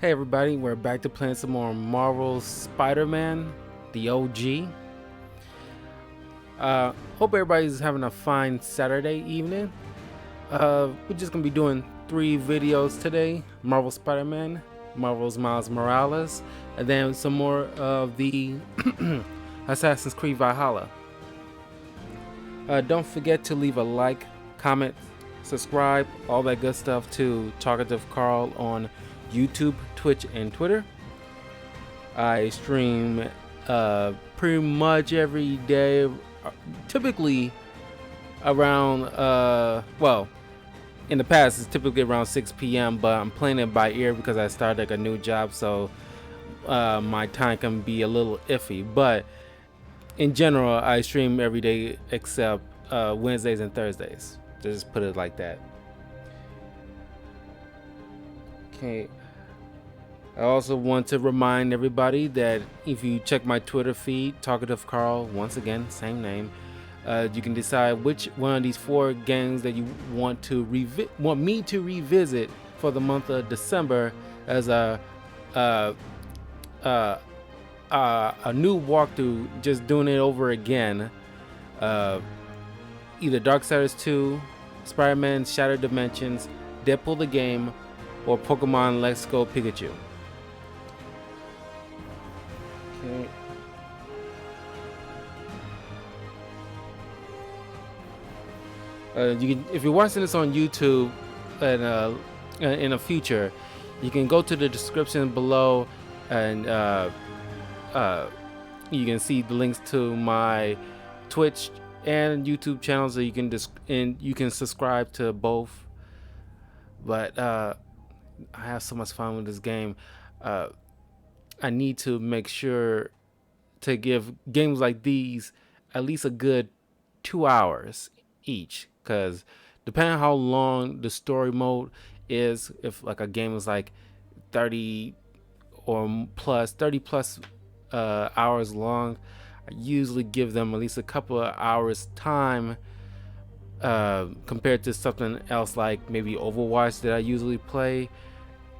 Hey everybody, we're back to playing some more Marvel Spider-Man, the OG. Hope everybody's having a fine Saturday evening. We're just gonna be doing 3 videos today: Marvel Spider-Man, Marvel's Miles Morales, and then some more of the Assassin's Creed Valhalla. Don't forget to leave a like, comment, subscribe, all that good stuff to Talkative Carl on YouTube, Twitch, and Twitter. I stream pretty much every day, typically around well, in the past it's typically around 6 p.m. but I'm playing it by ear because I started like a new job, so my time can be a little iffy, but in general I stream every day except Wednesdays and Thursdays. Just put it like that. Okay. I also want to remind everybody that if you check my Twitter feed, Talkative Carl, once again, same name, you can decide which one of these 4 games that you want me to revisit for the month of December as a new walkthrough, just doing it over again. Either Darksiders 2, Spider-Man Shattered Dimensions, Deadpool the Game, or Pokemon Let's Go Pikachu. Okay. You can, if you're watching this on YouTube and in the future, you can go to the description below and you can see the links to my Twitch and YouTube channels, so you can subscribe to both. But I have so much fun with this game. I need to make sure to give games like these at least a good 2 hours each, because depending on how long the story mode is, if like a game is like 30 plus hours long, I usually give them at least a couple of hours time compared to something else like maybe Overwatch that I usually play.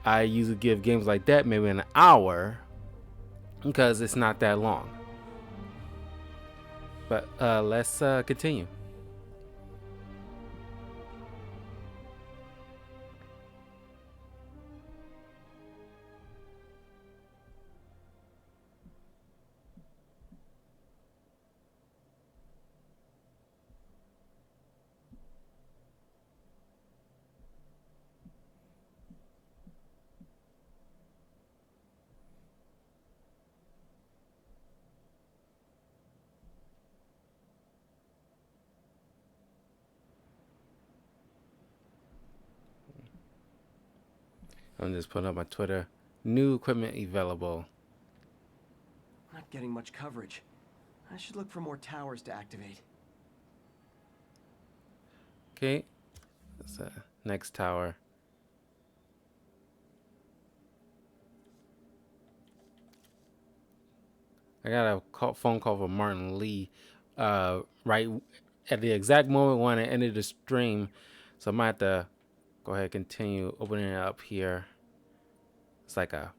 I usually give games like that maybe an hour because it's not that long. But let's continue. I'm just putting up my Twitter. New equipment available. Not getting much coverage. I should look for more towers to activate. Okay, that's the next tower. I got a phone call from Martin Lee right at the exact moment when I ended the stream, so I might have to go ahead and continue opening it up here. It's like a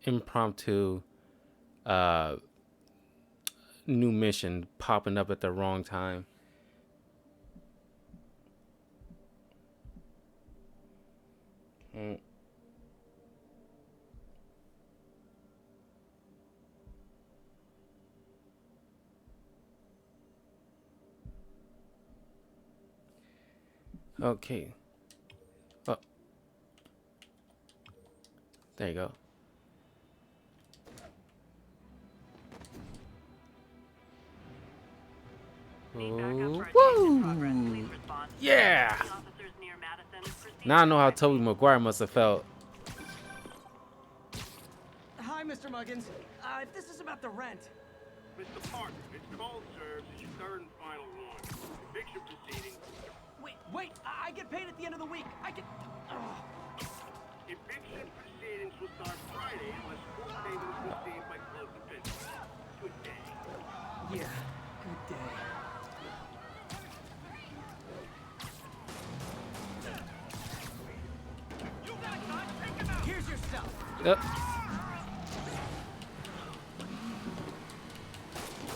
impromptu new mission popping up at the wrong time. Okay. Oh, there you go. Woo! Yeah! Now I know how Tobey Maguire must have felt. Hi, Mr. Muggins. If this is about the rent. Mr. Parker, it's called served as your 3rd and final warning. Eviction proceedings. Wait! I get paid at the end of the week. I can. Eviction proceedings will start Friday unless full payment is received by close of business. Good day. Yeah, good day. You got Yep.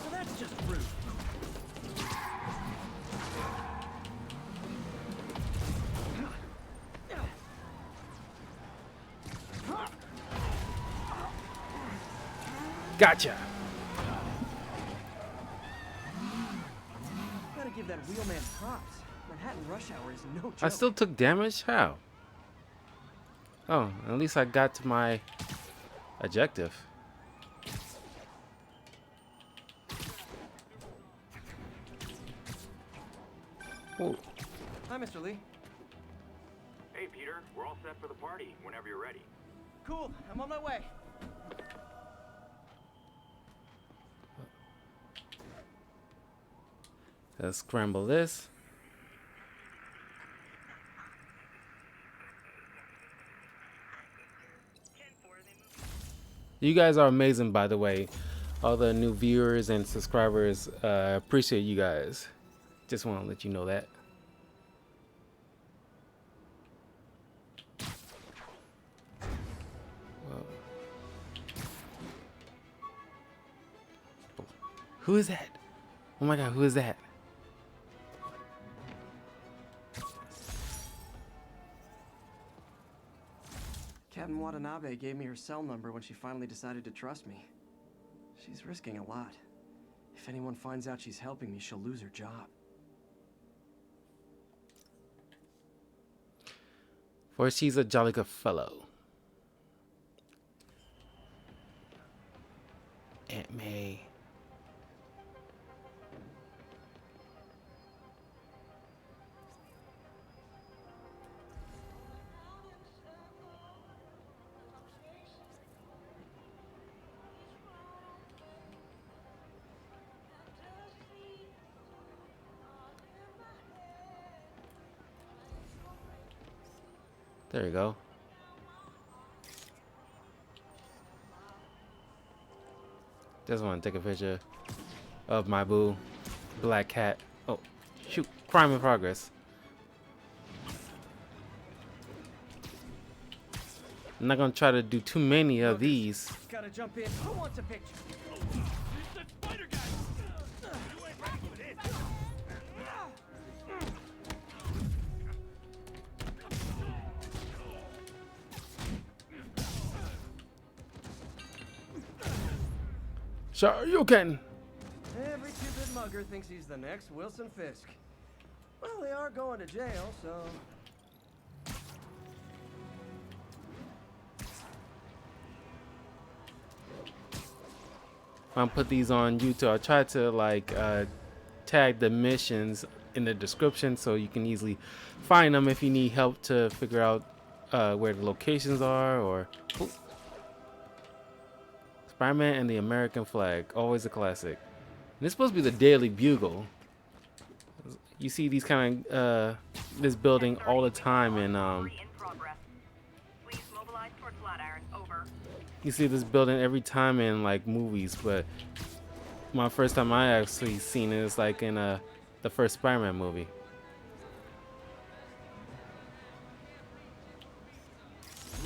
Well, that's just rude. Gotcha. Gotta give that wheelman props. Manhattan rush hour is no joke. I still took damage? How? Oh, at least I got to my objective. Oh, Hi, Mr. Lee. Hey, Peter, we're all set for the party whenever you're ready. Cool, I'm on my way. let's scramble this. You guys are amazing, by the way. All the new viewers and subscribers, appreciate you guys. Just want to let you know that. Whoa. Who is that? Oh my god, who is that? Captain Watanabe gave me her cell number when she finally decided to trust me. She's risking a lot. If anyone finds out she's helping me, she'll lose her job. For she's a jolly good fellow. Aunt May. There you go. Just want to take a picture of my boo, Black Cat. Oh, shoot. Crime in progress. I'm not going to try to do too many of these. Gotta jump in. Who wants a picture? Sure, you can. Every two-bit mugger thinks he's the next Wilson Fisk. Well, they are going to jail, so... I'll put these on YouTube. I'll try to like tag the missions in the description so you can easily find them if you need help to figure out where the locations are. Or ooh. Spider-Man and the American flag, always a classic. And it's supposed to be the Daily Bugle. You see these kind of this building all the time in you see this building every time in like movies, but my first time I actually seen it is like in the first Spider-Man movie.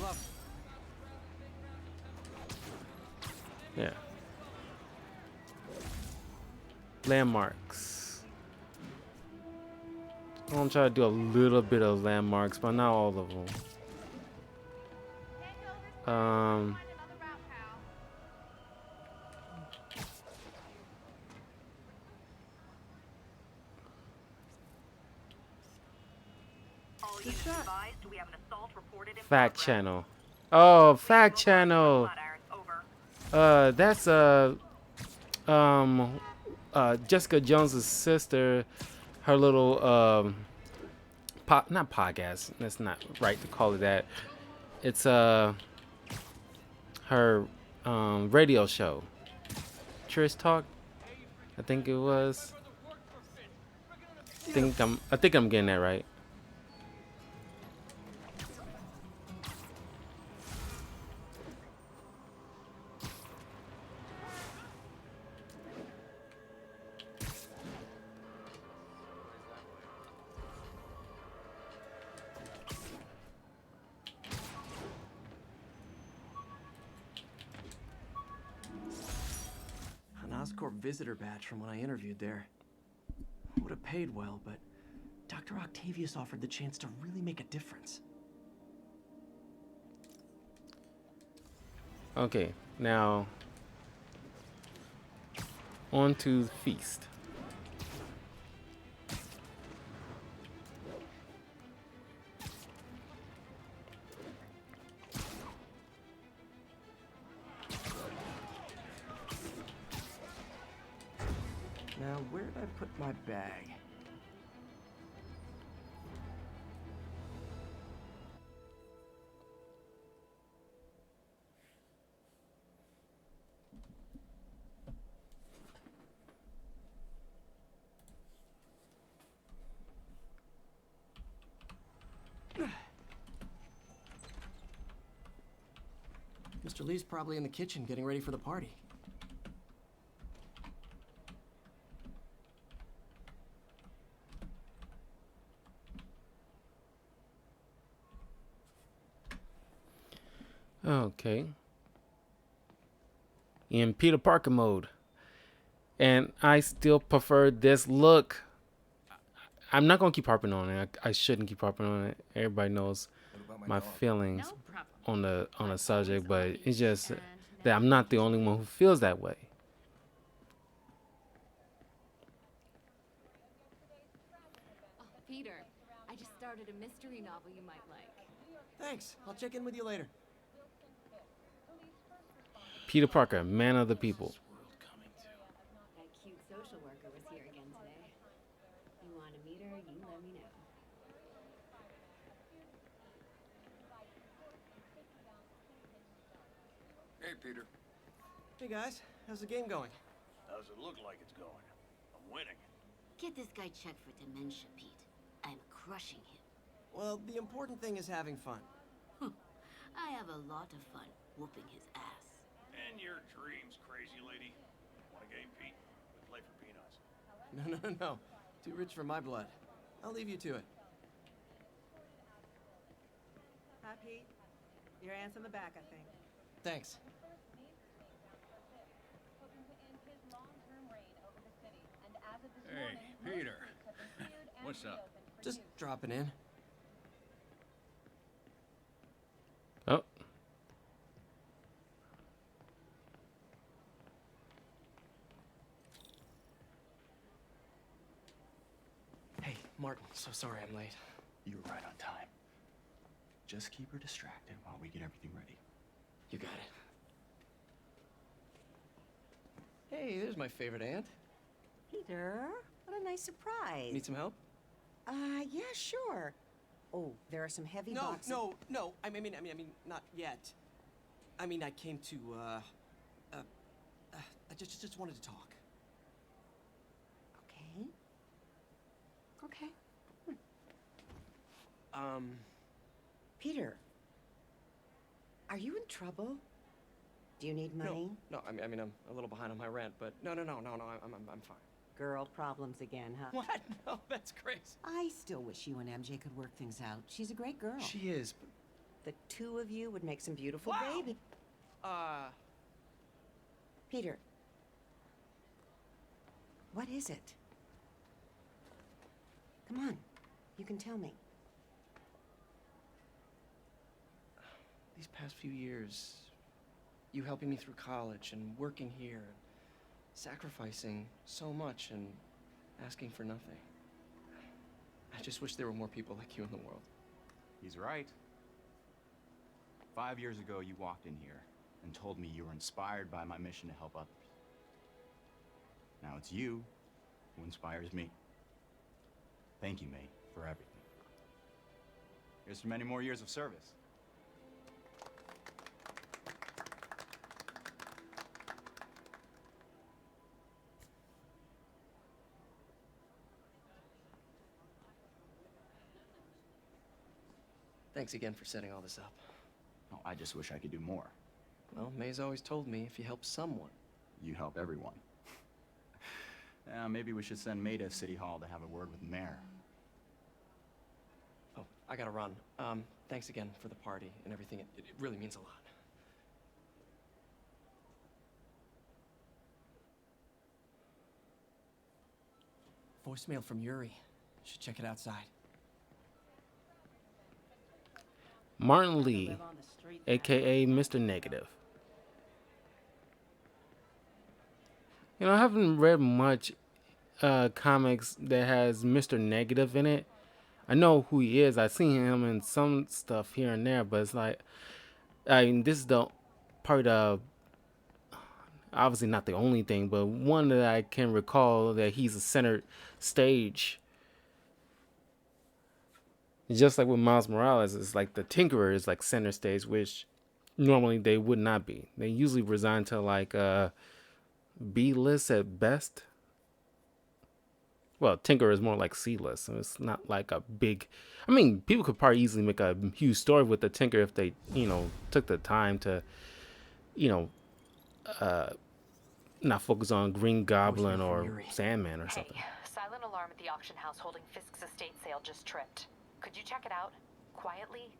Love. Yeah. Landmarks. I'm gonna try to do a little bit of landmarks, but not all of them. Fact channel. Oh, fact channel. That's Jessica Jones's sister. Her little not podcast. That's not right to call it that. It's her radio show. Trish Talk. I think it was. I think I'm getting that right. Oscorp visitor badge from when I interviewed there. Would have paid well, but Dr. Octavius offered the chance to really make a difference. Okay, now on to the feast. Now, where did I put my bag? Mr. Lee's probably in the kitchen getting ready for the party. Okay. In Peter Parker mode. And I still prefer this look. I'm not going to keep harping on it. I shouldn't keep harping on it. Everybody knows my feelings on the subject, but it's just that I'm not the only one who feels that way. Oh, Peter, I just started a mystery novel you might like. Thanks. I'll check in with you later. Peter Parker, man of the people. That cute social worker was here again today. You want to meet her, you let me know. Hey, Peter. Hey guys, how's the game going? How's it look like it's going? I'm winning. Get this guy checked for dementia, Pete. I'm crushing him. Well, the important thing is having fun. I have a lot of fun whooping his ass. And your dreams, crazy lady. Want a game, Pete? We play for peanuts. No. Too rich for my blood. I'll leave you to it. Hi, Pete. Your aunt's in the back, I think. Thanks. Hey, Peter. What's up? Just dropping in. Oh, Hey, Martin, so sorry I'm late. You were right on time. Just keep her distracted while we get everything ready. You got it. Hey, there's my favorite aunt. Peter, what a nice surprise. Need some help? Yeah, sure. Oh, there are some heavy No, boxes. no. I mean, not yet. I mean, I came to, I just wanted to talk. Okay. Um, Peter, are you in trouble? Do you need money? no, I mean, I'm a little behind on my rent, but no, I'm fine. Girl problems again, huh? What? No, that's crazy. I still wish you and MJ could work things out. She's a great girl. She is, but, The two of you would make some beautiful Wow. baby. Peter, what is it? Come on, you can tell me. these past few years, you helping me through college and working here, sacrificing so much and asking for nothing. I just wish there were more people like you in the world. He's right. 5 years ago, you walked in here and told me you were inspired by my mission to help others. Now it's you who inspires me. Thank you, mate, for everything. Here's to many more years of service. Thanks again for setting all this up. Oh, I just wish I could do more. Well, May's always told me if you help someone. You help everyone. Maybe we should send May to City Hall to have a word with the mayor. Oh, I gotta run. Thanks again for the party and everything. It really means a lot. Voicemail from Yuri. Should check it outside. Martin Lee, aka Mr. Negative. You know, I haven't read much comics that has Mr. Negative in it. I know who he is. I've seen him in some stuff here and there, but it's like, I mean, this is the part of, obviously not the only thing, but one that I can recall that he's a centered stage. Just like with Miles Morales, it's like the Tinkerer is like center stage, which normally they would not be. They usually resign to like B list at best. Well, Tinkerer is more like C list, so it's not like a big. I mean, people could probably easily make a huge story with the Tinker if they, took the time to, you know, not focus on Green Goblin or Sandman or something. Hey, silent alarm at the auction house holding Fisk's estate sale just tripped. Could you check it out? Quietly?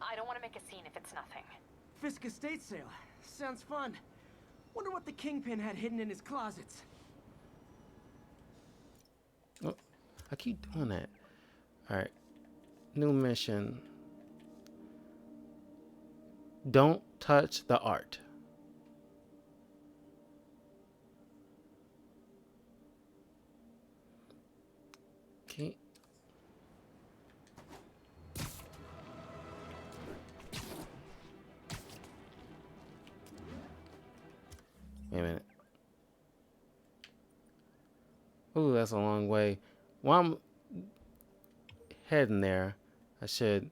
I don't want to make a scene if it's nothing. Fisk estate sale. Sounds fun. Wonder what the Kingpin had hidden in his closets. Oh, I keep doing that. Alright. New mission. Don't touch the art. Okay. Wait a minute. Ooh, that's a long way. While I'm heading there, I should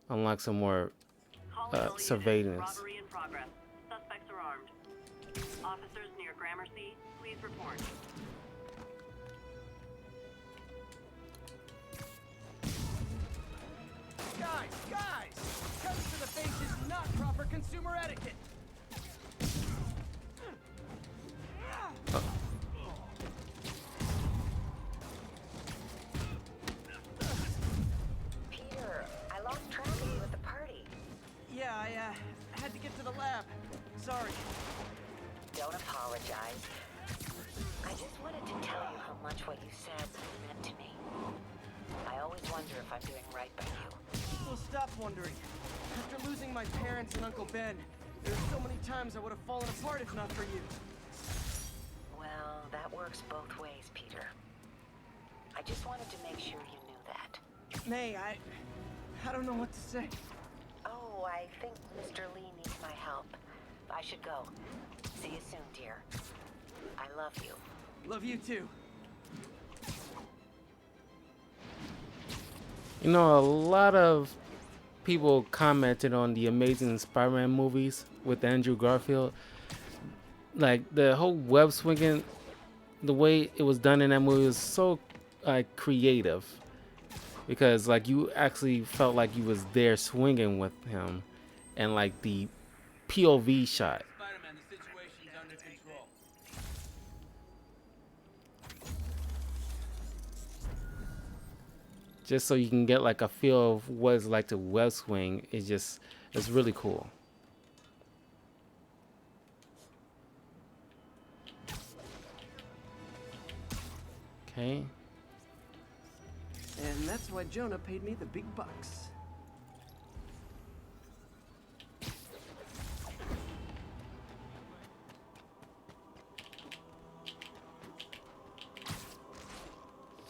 unlock some more surveillance. Robbery in progress. Suspects are armed. Officers near Gramercy, please report. Guys! Cutting to the face is not proper consumer etiquette. Peter, I lost track of you at the party. Yeah, I had to get to the lab. Sorry. Don't apologize. I just wanted to tell you how much what you said meant to me. I always wonder if I'm doing right by you. Well, stop wondering. After losing my parents and Uncle Ben, there's so many times I would have fallen apart if not for you. Well, that works both ways, Peter. I just wanted to make sure you knew that. May, I don't know what to say. Oh, I think Mr. Lee needs my help. I should go. See you soon, dear. I love you. Love you too. You know, a lot of people commented on the Amazing Spider-Man movies with Andrew Garfield. Like, the whole web swinging, the way it was done in that movie was so creative, because like you actually felt like you was there swinging with him, and like the POV shot. Spider-Man, the situation's under control. Just so you can get like a feel of what it's like to web swing, it's really cool. Okay. And that's why Jonah paid me the big bucks.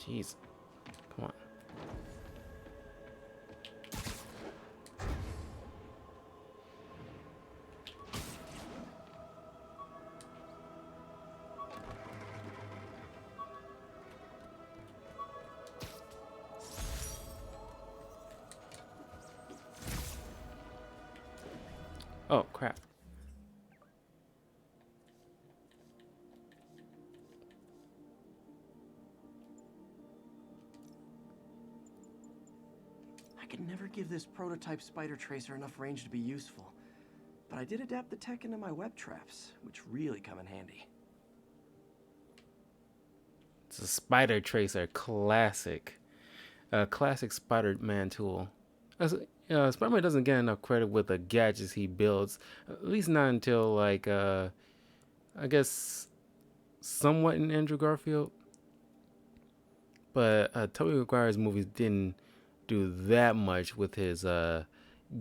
Jeez. Come on. Oh, crap. I could never give this prototype spider tracer enough range to be useful, but I did adapt the tech into my web traps, which really come in handy. It's a spider tracer, classic. Classic Spider-Man tool. Spider-Man doesn't get enough credit with the gadgets he builds, at least not until like I guess somewhat in Andrew Garfield. But Tobey Maguire's movies didn't do that much with his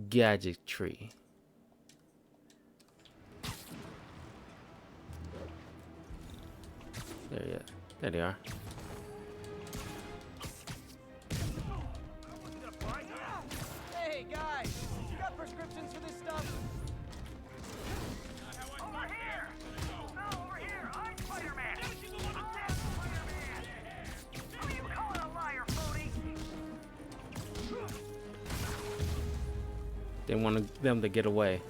gadgetry. There they are. Hey, guys! You got prescriptions for this stuff? Over here! No, over here! I'm Spider-Man! I'm that Spider-Man! Who you calling a liar, phony? They wanted them to get away.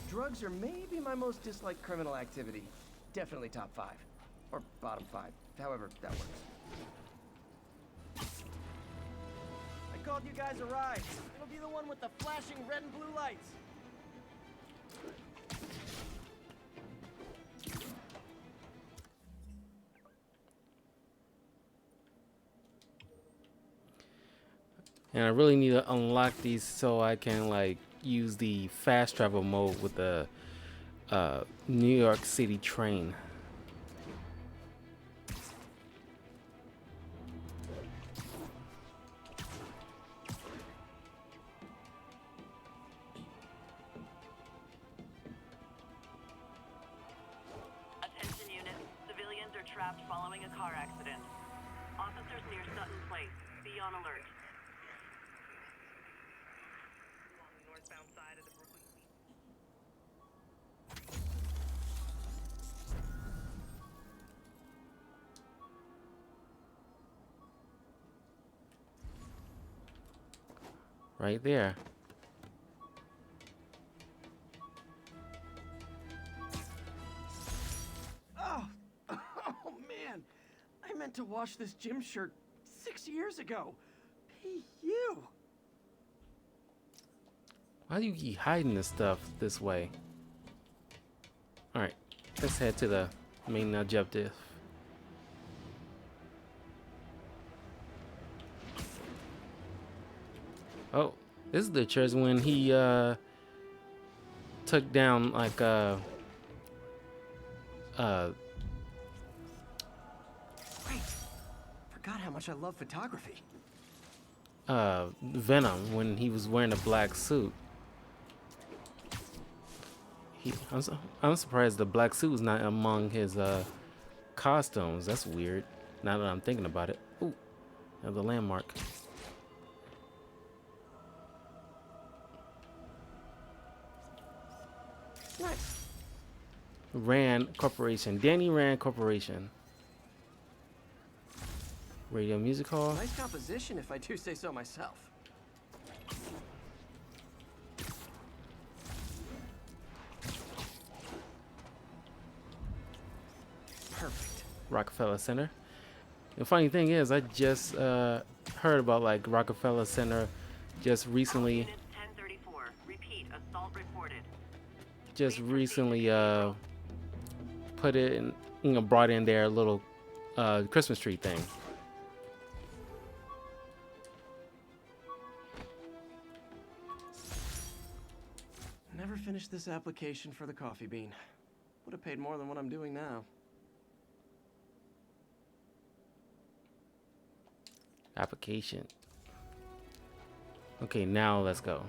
Drugs are maybe my most disliked criminal activity. Definitely top 5. Or bottom 5. However that works. I called you guys a ride. It'll be the one with the flashing red and blue lights. And I really need to unlock these so I can like use the fast travel mode with the New York City train. Attention units. Civilians are trapped following a car accident. Officers near Sutton Place. Be on alert. On the northbound side of the Brooklyn Queens. Right there. Oh, oh man. I meant to wash this gym shirt 6 years ago. Hey, you. Why do you keep hiding this stuff this way? Alright, let's head to the main objective. Oh, this is the church when he took down like Right. Forgot how much I love photography. Venom when he was wearing a black suit. I'm surprised the black suit was not among his costumes. That's weird. Now that I'm thinking about it. Ooh, another landmark. Nice. Rand Corporation. Danny Rand Corporation. Radio Music Hall. Nice composition, if I do say so myself. Perfect. Rockefeller Center. The funny thing is, I just heard about like Rockefeller Center just recently. Unit 1034. Repeat. Assault reported. Just recently put it in, you know, brought in their little Christmas tree thing. Never finished this application for the coffee bean. Would have paid more than what I'm doing now. Application. Okay, now let's go.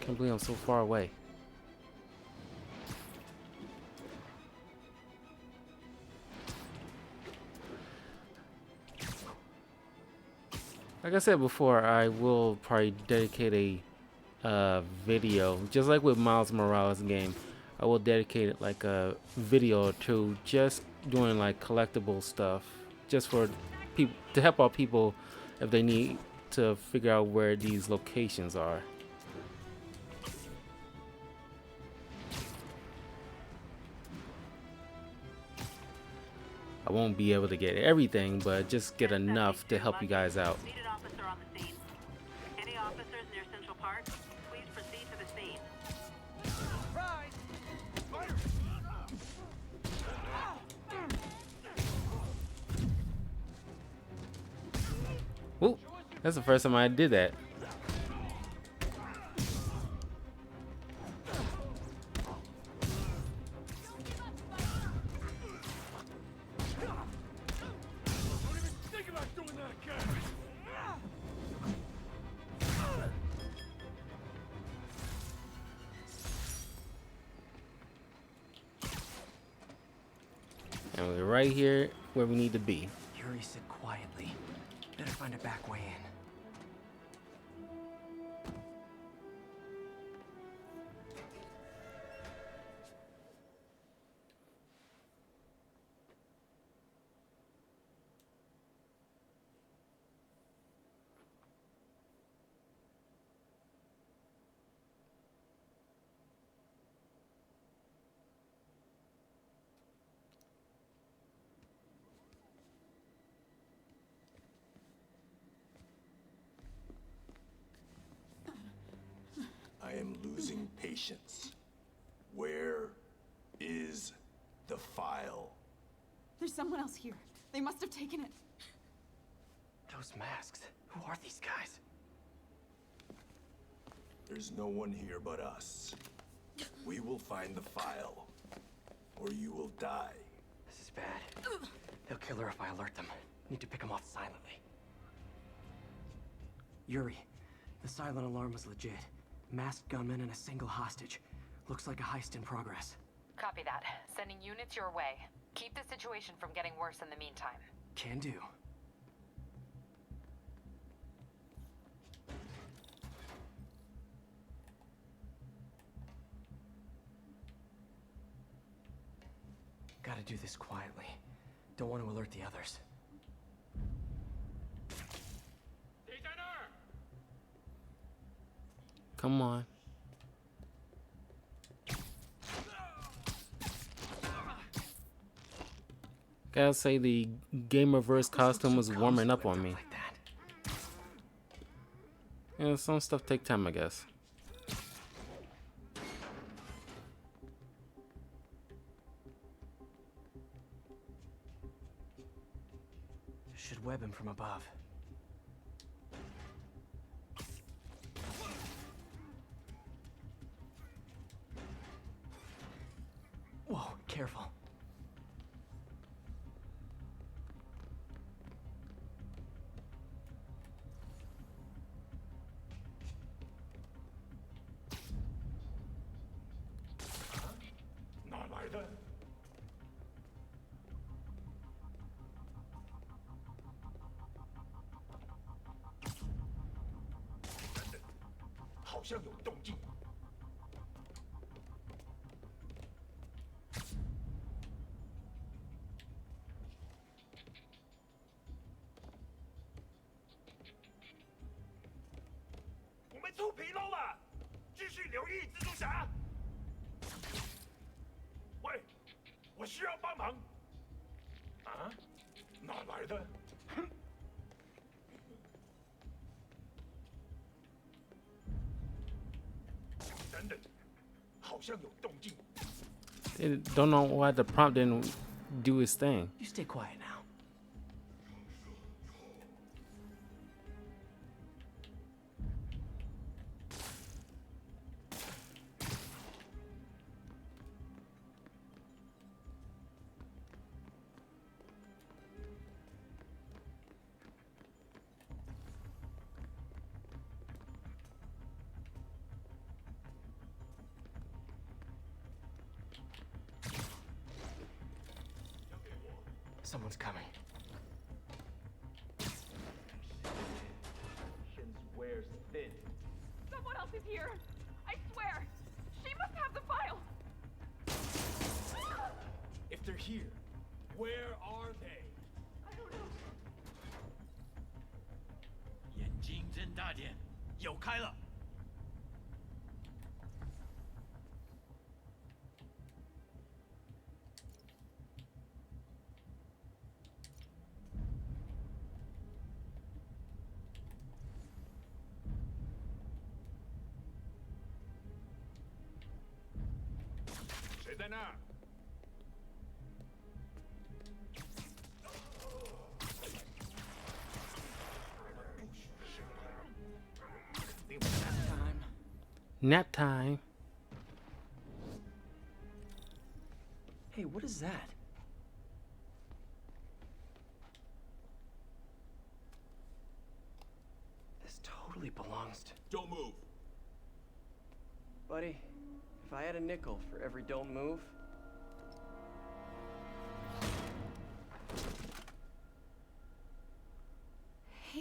Can't believe I'm so far away. Like I said before, I will probably dedicate a video, just like with Miles Morales game. I will dedicate like a video to just doing like collectible stuff, just for people to help out people if they need to figure out where these locations are. I won't be able to get everything, but just get enough to help you guys out. Seated officer on the scene. Any officers near Central Park, please proceed to the scene. Ooh, that's the first time I did that. right here where we need to be. Yuri said quietly. Better find a back way in. I am losing patience. Where is the file? There's someone else here. They must have taken it. Those masks. Who are these guys? There's no one here but us. We will find the file, or you will die. This is bad. They'll kill her if I alert them. Need to pick them off silently. Yuri, the silent alarm was legit. Masked gunmen and a single hostage. Looks like a heist in progress. Copy that. Sending units your way. Keep the situation from getting worse in the meantime. Can do. Gotta do this quietly. Don't want to alert the others. Come on. Gotta say the Gamerverse costume was warming up on me. Yeah, some stuff take time, I guess. Should web him from above. Whoa, careful. They don't know why the prompt didn't do his thing. You stay quiet now. Someone's coming. Wears thin. Someone else is here. I swear. She must have the file. If they're here, where are they? I don't know. 眼睛睁大点，有开了。谁在那儿？ Nap time. Hey, what is that? This totally belongs to... Don't move. Buddy, if I had a nickel for every don't move...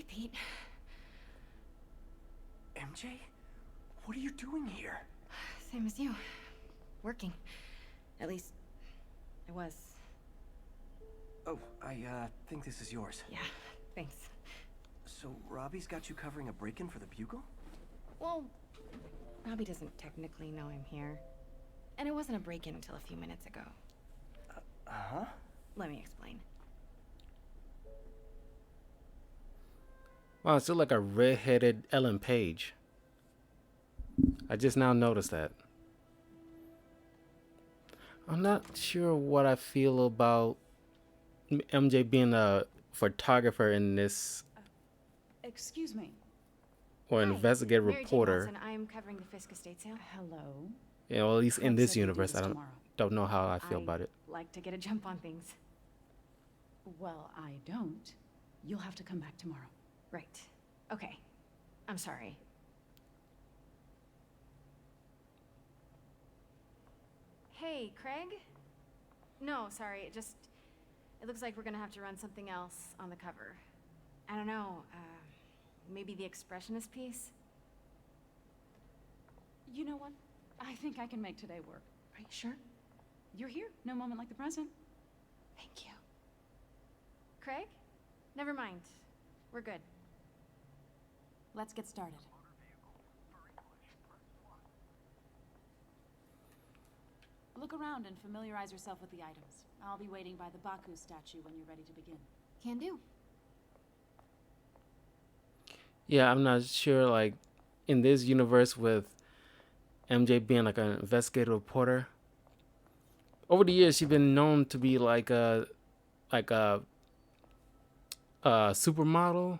Pete. MJ? What are you doing here? Same as you. Working. At least, I was. Oh, I think this is yours. Yeah, thanks. So, Robbie's got you covering a break-in for the Bugle? Well, Robbie doesn't technically know I'm here. And it wasn't a break-in until a few minutes ago. Uh-huh? Let me explain. Wow, it's still like a red-headed Ellen Page. I just now noticed that. I'm not sure what I feel about MJ being a photographer in this, Excuse me. or Hi, investigative Mary Jane reporter. Wilson. I'm covering the Fisk estate sale. Hello. You know, at least in Craig this said you'd do universe, this I tomorrow. don't know how I feel about it. Like to get a jump on things. Well, I don't. You'll have to come back tomorrow. Right. Okay. I'm sorry. Hey, Craig? No, sorry. It looks like we're gonna have to run something else on the cover. I don't know. Maybe the expressionist piece? You know what? I think I can make today work. Are you sure? You're here. No moment like the present. Thank you. Craig? Never mind. We're good. Let's get started. Look around and familiarize yourself with the items. I'll be waiting by the Baku statue when you're ready to begin. Can do. Yeah, I'm not sure, like, in this universe with MJ being like an investigative reporter, over the years she's been known to be like a supermodel.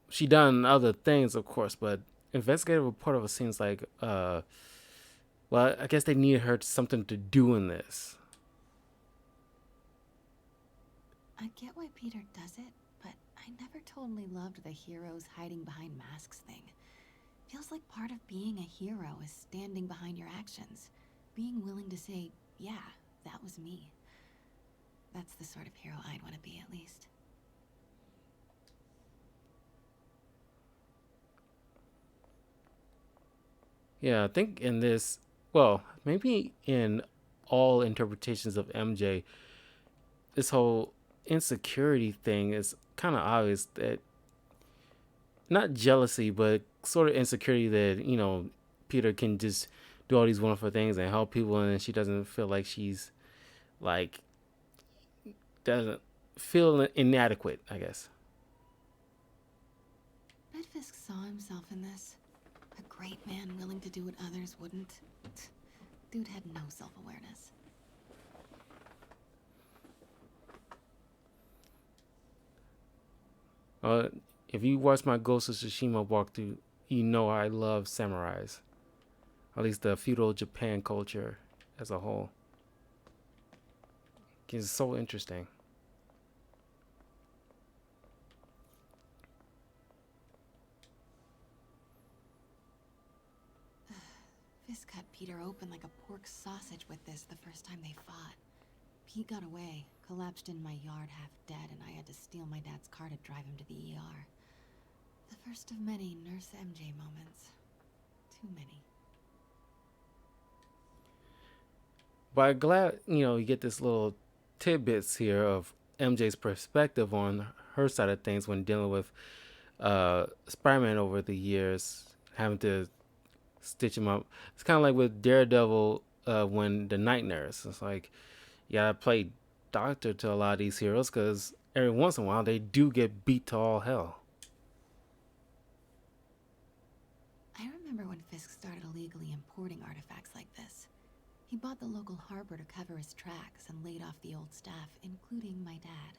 She done other things, of course, but investigative reporter seems like well, I guess they needed her something to do in this. I get why Peter does it, but I never totally loved the heroes hiding behind masks thing. Feels like part of being a hero is standing behind your actions. Being willing to say, yeah, that was me. That's the sort of hero I'd want to be, at least. Yeah, I think in this, well, maybe in all interpretations of MJ, this whole insecurity thing is kind of obvious, that not jealousy, but sort of insecurity that, you know, Peter can just do all these wonderful things and help people, and she doesn't feel like she's like, doesn't feel inadequate, I guess. Bet Fisk saw himself in this. A great man willing to do what others wouldn't. Dude had no self-awareness. If you watch my Ghost of Tsushima walkthrough, you know I love samurais. At least the feudal Japan culture as a whole. It's so interesting. Fisk cut Peter open like a pork sausage with this the first time they fought. Pete got away, collapsed in my yard half dead, and I had to steal my dad's car to drive him to the ER. The first of many Nurse MJ moments. Too many. But I'm glad, you know, you get this little tidbits here of MJ's perspective on her side of things when dealing with Spider-Man over the years, having to stitch him up. It's kind of like with Daredevil when the Night Nurse. It's like, you gotta play doctor to a lot of these heroes because every once in a while they do get beat to all hell. I remember when Fisk started illegally importing artifacts like this. He bought the local harbor to cover his tracks and laid off the old staff, including my dad.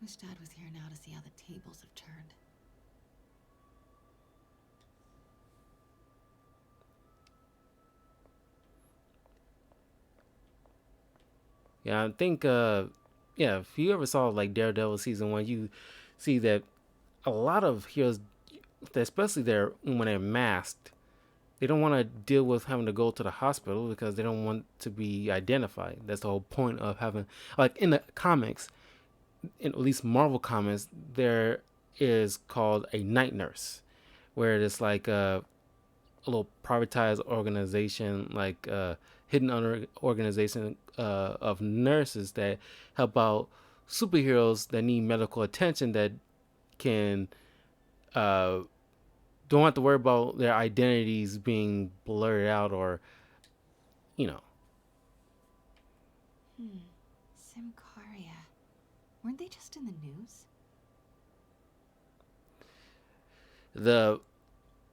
Wish Dad was here now to see how the tables have turned. Yeah, I think, yeah, if you ever saw like Daredevil season 1, you see that a lot of heroes, especially when they're masked, they don't want to deal with having to go to the hospital because they don't want to be identified. That's the whole point of having, like in the comics, in at least Marvel comics, there is called a night nurse, where it's like a little privatized organization, like hidden under organization of nurses that help out superheroes that need medical attention, that can don't have to worry about their identities being blurred out, or you know. Simcaria. Weren't they just in the news? The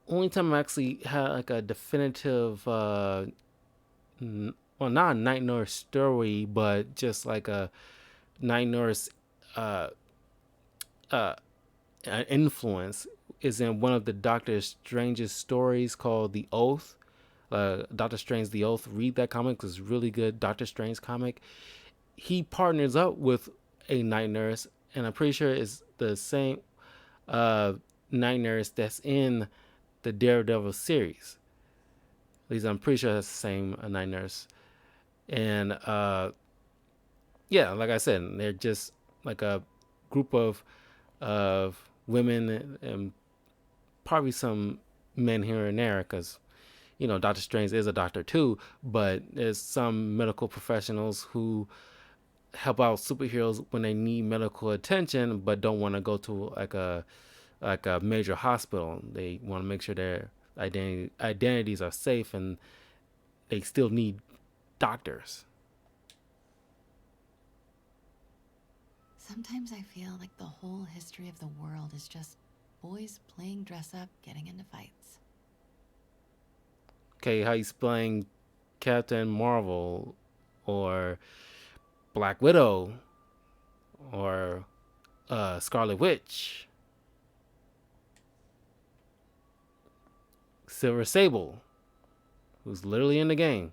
only time I actually had like a definitive well, not a night nurse story, but just like a night nurse uh uh influence is in one of the Doctor Strange's stories called The Oath. Doctor Strange The Oath. Read that comic, it's really good. Doctor Strange comic. He partners up with a night nurse, and I'm pretty sure it's the same night nurse that's in the Daredevil series. At least I'm pretty sure that's the same night nurse. And yeah, like I said, they're just like a group of women and probably some men here and there, because Doctor Strange is a doctor too. But there's some medical professionals who help out superheroes when they need medical attention, but don't want to go to like a major hospital. They want to make sure their identities are safe, and they still need doctors. Sometimes I feel like the whole history of the world is just boys playing dress up, getting into fights. Okay, how you explain Captain Marvel or Black Widow or Scarlet Witch, Silver Sable, who's literally in the game?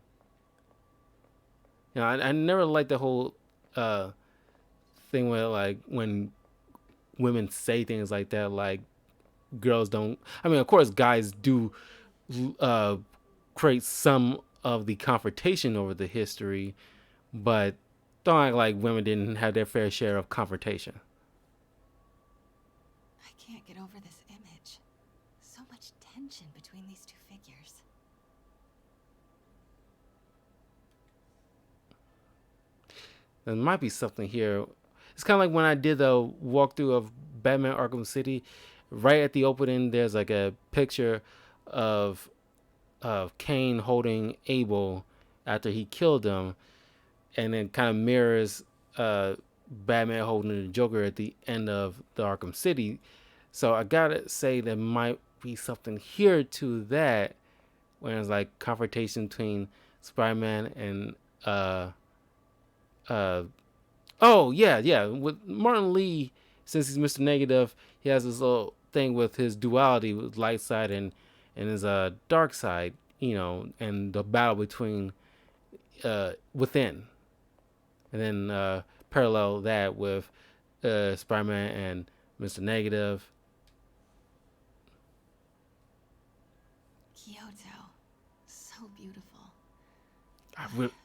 I never liked the whole thing where like when women say things like that, like girls don't. I mean, of course, guys do create some of the confrontation over the history, but don't act like women didn't have their fair share of confrontation. I can't get over this image. So much tension between these two figures. There might be something here. It's kind of like when I did the walkthrough of Batman Arkham City. Right at the opening, there's like a picture of Kane holding Abel after he killed him, and then kind of mirrors Batman holding the Joker at the end of the Arkham City. So I gotta say there might be something here to that, where it's like confrontation between Spider-Man and oh yeah, with Martin Lee, since he's Mr. Negative, he has this little thing with his duality, with light side and his dark side, and the battle between within, and then parallel that with Spider-Man and Mr. Negative. Kyoto, so beautiful.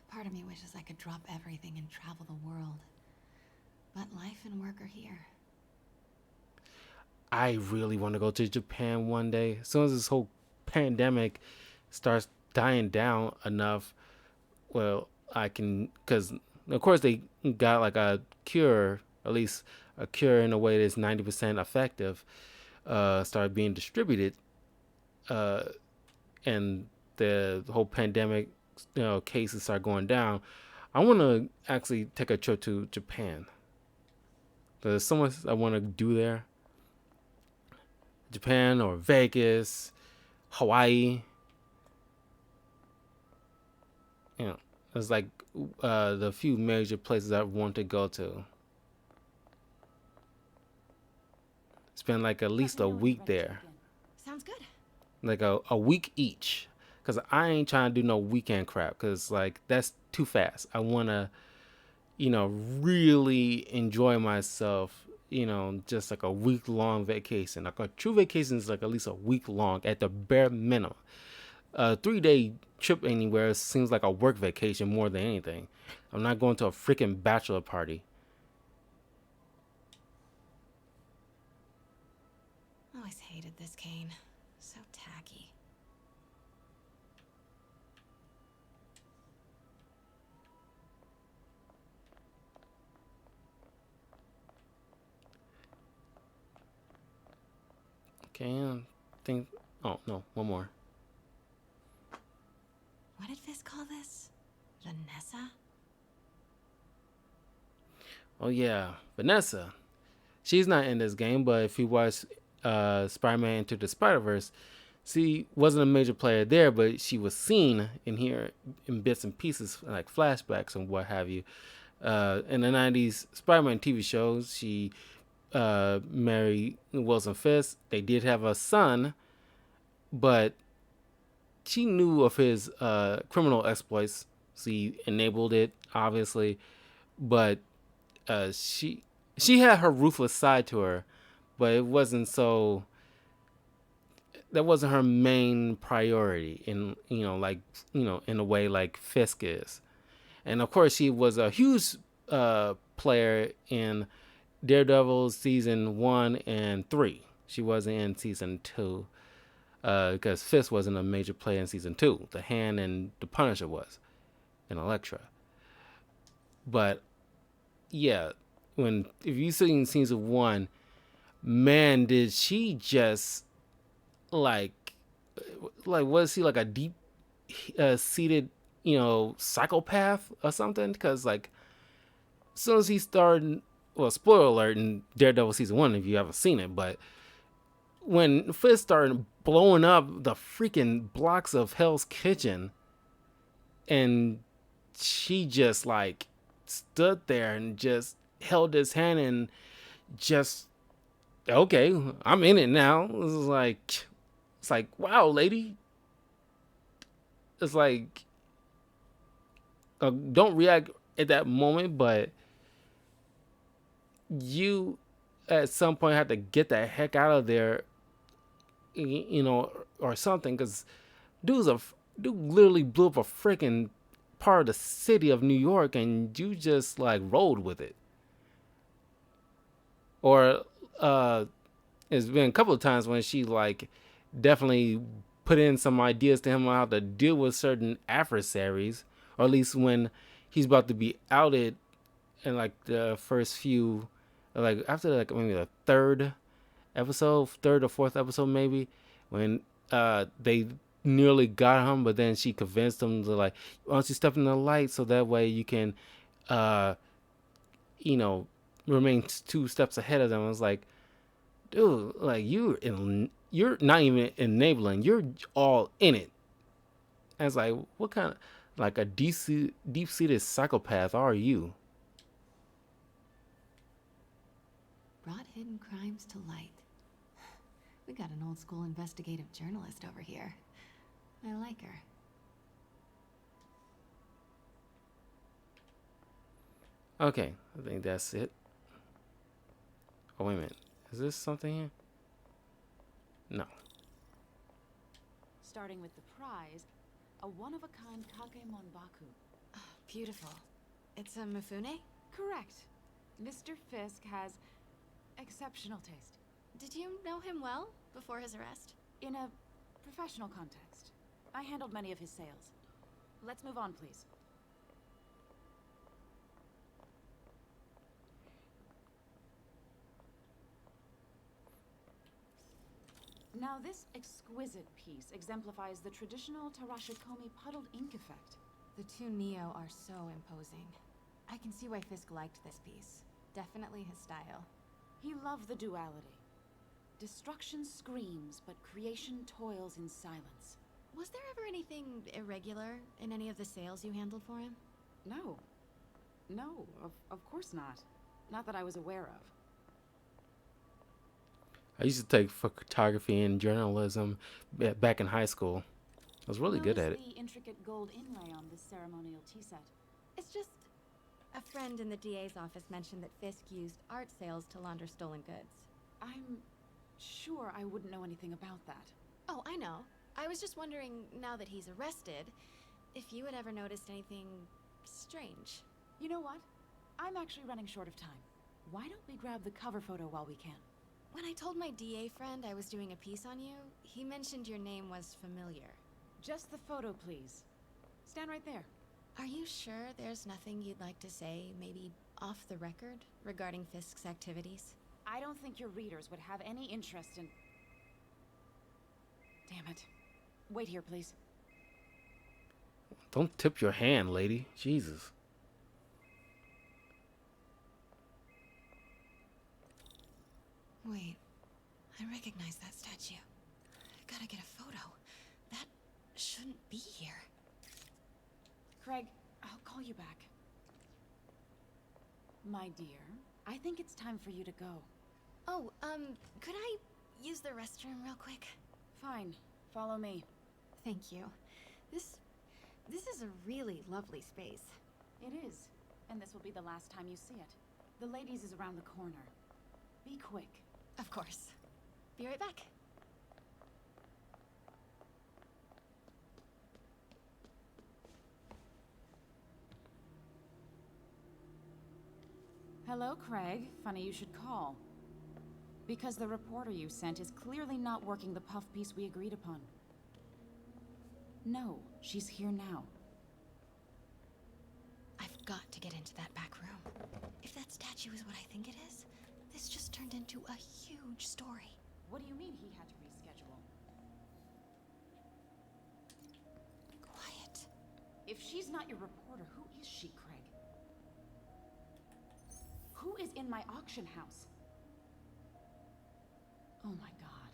Part of me wishes I could drop everything and travel the world, but life and work are here. I really want to go to Japan one day. As soon as this whole pandemic starts dying down enough, well, I can, because of course they got like a cure, at least a cure in a way that's 90% effective, started being distributed, and the whole pandemic, cases start going down. I want to actually take a trip to Japan. There's so much I want to do there. Japan or Vegas, Hawaii. It's like the few major places I want to go to. Spend like at least a week there. Sounds good. Like a week each. Because I ain't trying to do no weekend crap. Because like that's too fast. I want to, really enjoy myself. Just like a week-long vacation. Like a true vacation is like at least a week long at the bare minimum. A 3-day trip anywhere seems like a work vacation more than anything. I'm not going to a freaking bachelor party. always hated this cane. So tacky. Okay, I think. Oh no, one more. What did Fisk call this? Vanessa? Oh yeah, Vanessa. She's not in this game, but if you watch Spider-Man Into the Spider-Verse, she wasn't a major player there, but she was seen in here in bits and pieces, like flashbacks and what have you. In the 90s Spider-Man TV shows, she married Wilson Fisk. They did have a son, but she knew of his criminal exploits. She enabled it, obviously, but she had her ruthless side to her, but it wasn't so. That wasn't her main priority in in a way like Fisk is. And of course, she was a huge player in Daredevil season 1 and 3. She wasn't in season 2 because Fisk wasn't a major player in season 2. The Hand and the Punisher was, and Elektra. But yeah, if you seen season 1, man, did she just like was he like a deep seated psychopath or something? Because like as soon as he started, well, spoiler alert in Daredevil season 1 if you haven't seen it, but when Fisk started blowing up the freaking blocks of Hell's Kitchen, and she just like stood there and just held his hand and just, okay, I'm in it now. It's like, wow, lady. It's like, don't react at that moment, but you at some point have to get the heck out of there, or something, because dude literally blew up a freaking part of the city of New York, and you just like rolled with it. Or it's been a couple of times when she like definitely put in some ideas to him on how to deal with certain adversaries, or at least when he's about to be outed in like the first few, like after like maybe the third or fourth episode maybe, when they nearly got him, but then she convinced him to like, why don't you step in the light so that way you can remain 2 steps ahead of them. I was like, dude, like you're not even enabling, you're all in it. And it's like, what kind of like a deep-seated psychopath are you? Brought hidden crimes to light. We got an old school investigative journalist over here. I like her. Okay, I think that's it. Oh, wait a minute. Is this something here? No. Starting with the prize, a one-of-a-kind Kakemon Baku. Oh, beautiful. It's a Mifune? Correct. Mr. Fisk has exceptional taste. Did you know him well before his arrest? In a professional context. I handled many of his sales. Let's move on, please. Now, this exquisite piece exemplifies the traditional Tarashikomi puddled ink effect. The two Neo are so imposing. I can see why Fisk liked this piece. Definitely his style. He loved the duality. Destruction screams, but creation toils in silence. Was there ever anything irregular in any of the sales you handled for him? No. No, of course not. Not that I was aware of. I used to take photography and journalism back in high school. I was really good at it. The intricate gold inlay on this ceremonial tea set. It's just a friend in the DA's office mentioned that Fisk used art sales to launder stolen goods. I'm sure I wouldn't know anything about that. Oh, I know. I was just wondering, now that he's arrested, if you had ever noticed anything strange. You know what? I'm actually running short of time. Why don't we grab the cover photo while we can? When I told my DA friend I was doing a piece on you, he mentioned your name was familiar. Just the photo, please. Stand right there. Are you sure there's nothing you'd like to say, maybe off the record, regarding Fisk's activities? I don't think your readers would have any interest in... Damn it. Wait here, please. Don't tip your hand, lady. Jesus. Wait, I recognize that statue. Gotta get a photo. That shouldn't be here. Craig, I'll call you back. My dear, I think it's time for you to go. Oh, could I use the restroom real quick? Fine. Follow me. Thank you. This is a really lovely space. It is. And this will be the last time you see it. The ladies is around the corner. Be quick. Of course. Be right back. Hello, Craig. Funny you should call. Because the reporter you sent is clearly not working the puff piece we agreed upon. No, she's here now. I've got to get into that back room. If that statue is what I think it is, this just turned into a huge story. What do you mean he had to reschedule? Quiet. If she's not your reporter, who is she, Craig? Who is in my auction house? Oh my god.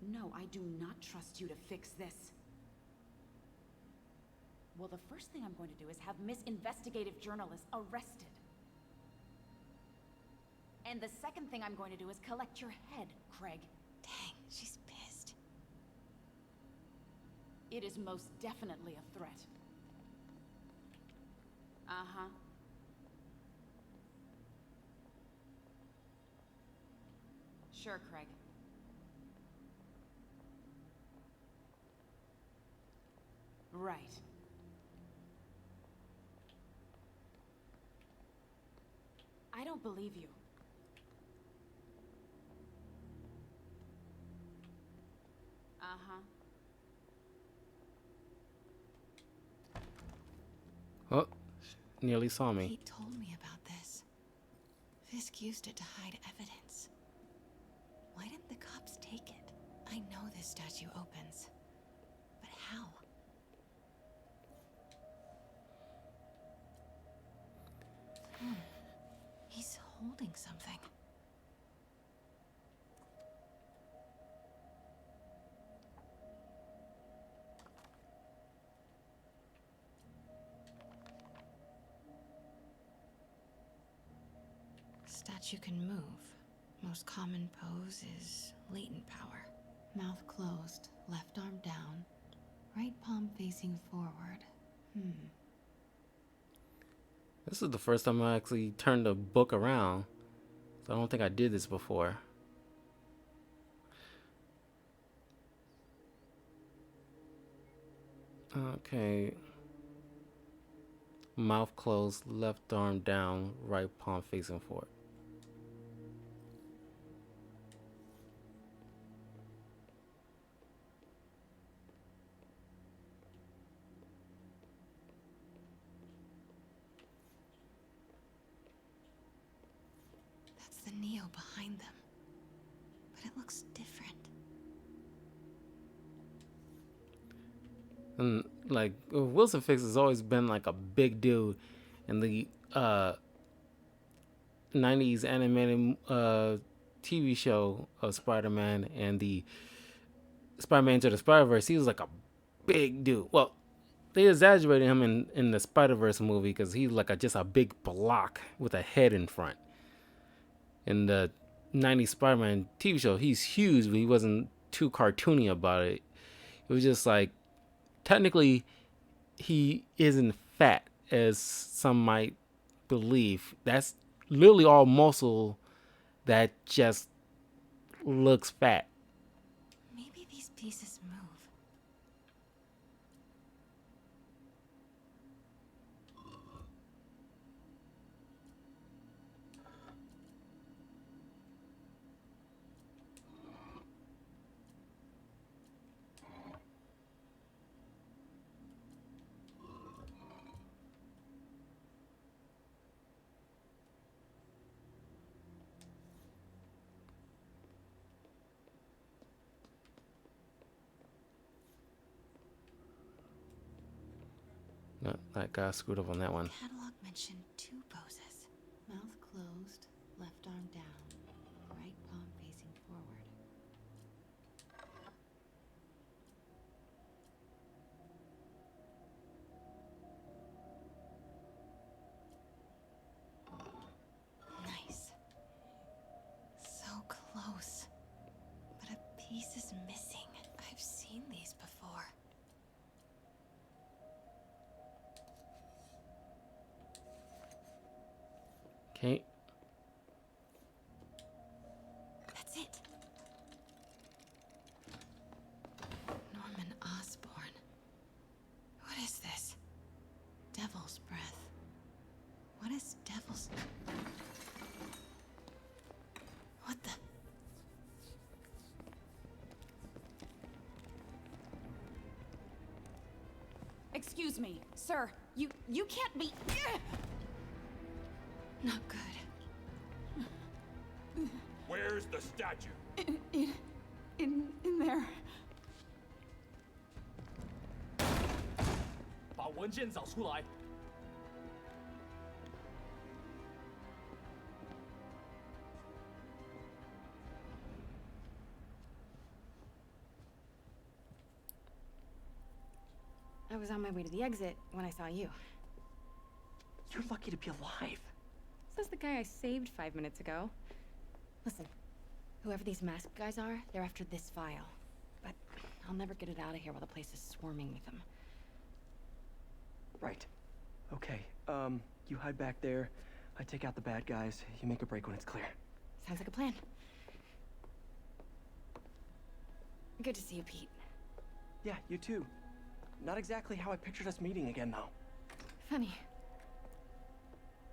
No, I do not trust you to fix this. Well, the first thing I'm going to do is have Miss Investigative Journalist arrested. And the second thing I'm going to do is collect your head, Craig. Dang, she's pissed. It is most definitely a threat. Uh-huh. Sure, Craig. Right. I don't believe you. Uh-huh. Oh, nearly saw me. Pete told me about this. Fisk used it to hide evidence. Why didn't the cops take it? I know this statue opens. But how? He's holding something. Statue can move. Most common pose is latent power. Mouth closed, left arm down, right palm facing forward. This is the first time I actually turned the book around. So I don't think I did this before. Okay. Mouth closed, left arm down, right palm facing forward. That's the Neo behind them. But it looks different. And like Wilson Fisk has always been like a big dude in the 90s animated TV show of Spider-Man and the Spider-Man Into the Spider-Verse. He was like a big dude. Well, they exaggerated him in the Spider-Verse movie because he's like just a big block with a head in front. In the 90s Spider-Man TV show, he's huge, but he wasn't too cartoony about it. It was just like, technically, he isn't fat, as some might believe. That's literally all muscle that just looks fat. Maybe these pieces move. That guy screwed up on that one. Catalog mentioned 2 poses. Mouth closed, left arm down, right palm facing forward. Nice. So close. But a piece is missing. I've seen these before. Okay. That's it. Norman Osborn. What is this? Devil's breath. What is devil's... What the... Excuse me, sir. You can't be... Not good. Where's the statue? In there. 把文件找出来。 I was on my way to the exit when I saw you. You're lucky to be alive. Says the guy I saved 5 minutes ago. Listen, whoever these masked guys are, they're after this file. But I'll never get it out of here while the place is swarming with them. Right. Okay, you hide back there. I take out the bad guys. You make a break when it's clear. Sounds like a plan. Good to see you, Pete. Yeah, you too. Not exactly how I pictured us meeting again, though. Funny.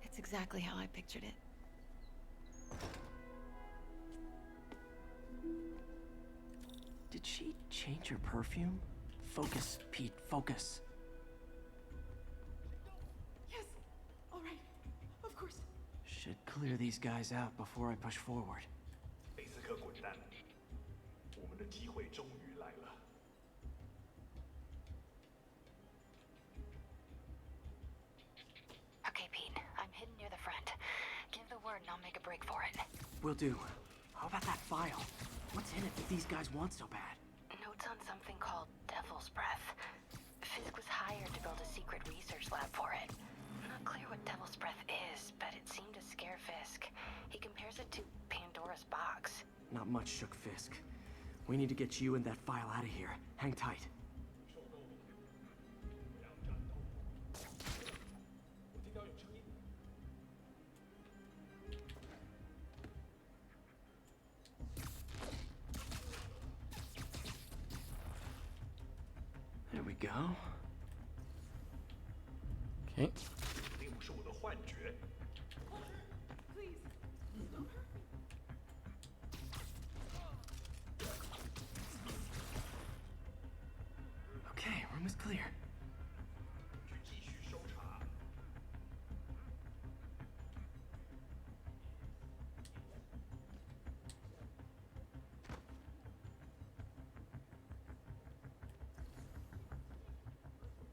It's exactly how I pictured it. Did she change her perfume? Focus, Pete, focus. Yes. All right. Of course. Should clear these guys out before I push forward. 贝斯克滚蛋！我们的机会终于来了。 Okay, Pete. I'm hidden near the front. Give the word and I'll make a break for it. Will do. How about that file? What's in it that these guys want so bad? Notes on something called Devil's Breath. Fisk was hired to build a secret research lab for it. Not clear what Devil's Breath is, but it seemed to scare Fisk. He compares it to Pandora's box. Not much shook Fisk. We need to get you and that file out of here. Hang tight. There we go. Okay. 并不是我的幻觉。 Please. Okay, room is clear. 去继续搜查。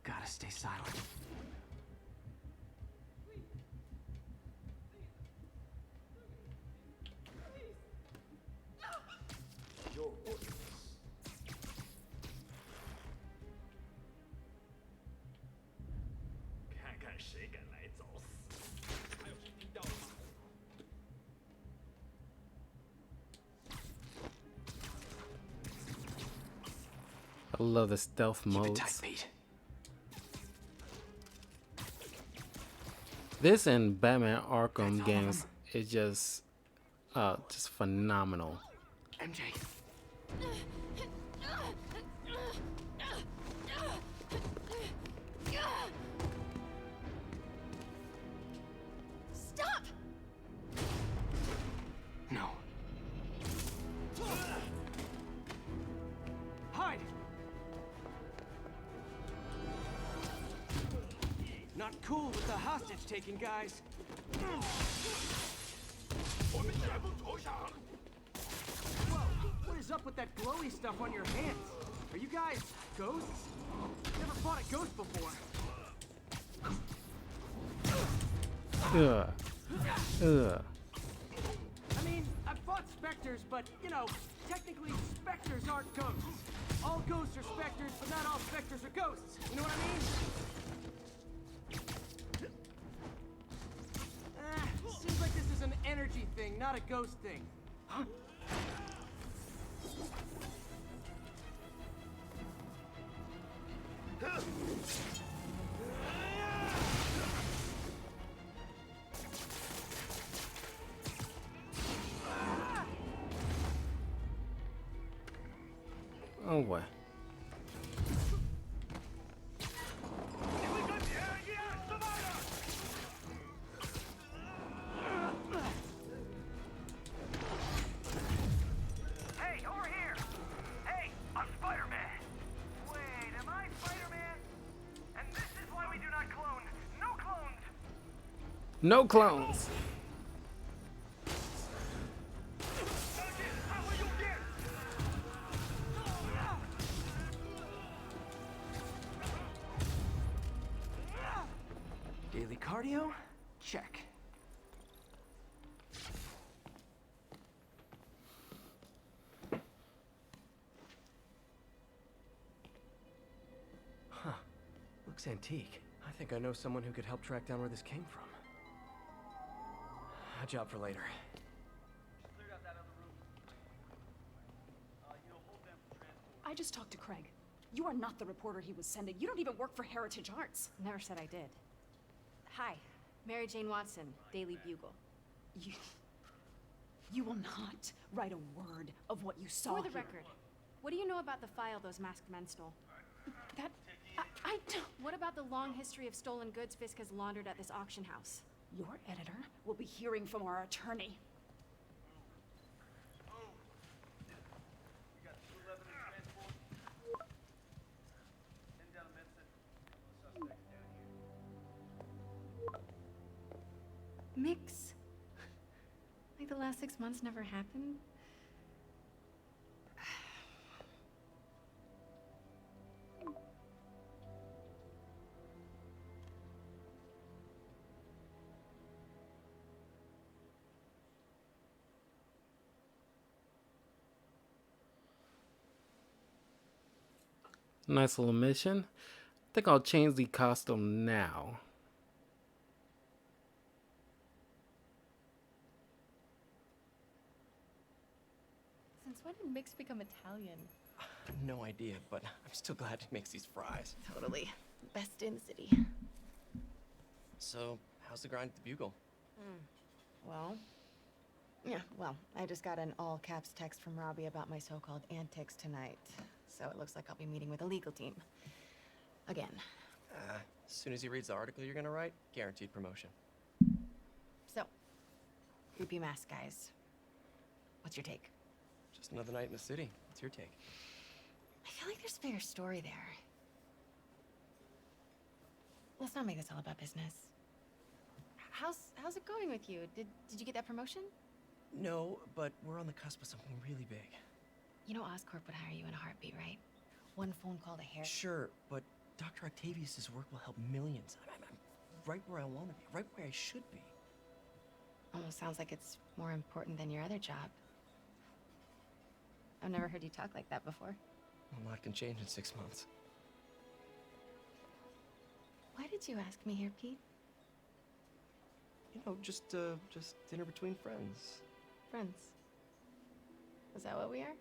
Gotta stay silent. Your orders. 看看谁敢来找死！还有谁听到了吗？ I love the stealth Keep it modes. tight, Pete. This and Batman Arkham That's all of games is just phenomenal. MJ. Stop! No. Hide! Not cool with the hostage taking, guys. 我们全部投降！ Whoa! What is up with that glowy stuff on your hands? Are you guys ghosts? Never fought a ghost before. Ugh. Ugh. I mean, I've fought specters, but, you know, technically specters aren't ghosts. All ghosts are specters, but not all specters are ghosts. You know what I mean? Seems like this is an energy thing, not a ghost thing. Huh? Oh boy. Hey, over here! Hey, I'm Spider-Man! Wait, am I Spider-Man? And this is why we do not clone. No clones! No clones. Daily cardio? Check. Huh. Looks antique. I think I know someone who could help track down where this came from. A job for later. I just talked to Craig. You are not the reporter he was sending. You don't even work for Heritage Arts. Never said I did. Hi, Mary Jane Watson, Daily Bugle. You will not write a word of what you saw For the here. record, what do you know about the file those masked men stole? That... I don't... What about the long history of stolen goods Fisk has laundered at this auction house? Your editor will be hearing from our attorney. Mix? Like the last 6 months never happened? Nice little mission. I think I'll change the costume now. Since when did Mix become Italian? No idea, but I'm still glad he makes these fries. Totally. Best in the city. So, how's the grind at the Bugle? Well, I just got an all-caps text from Robbie about my so-called antics tonight. So it looks like I'll be meeting with a legal team. Again. As soon as he reads the article you're gonna write, guaranteed promotion. So, creepy mask guys. What's your take? Just another night in the city. What's your take? I feel like there's a bigger story there. Let's not make this all about business. How's it going with you? Did you get that promotion? No, but we're on the cusp of something really big. You know Oscorp would hire you in a heartbeat, right? One phone call to hair. Sure, but Dr. Octavius' work will help millions. I'm right where I want to be, right where I should be. Almost sounds like it's more important than your other job. I've never heard you talk like that before. A lot can change in 6 months. Why did you ask me here, Pete? You know, just dinner between friends. Friends. Is that what we are?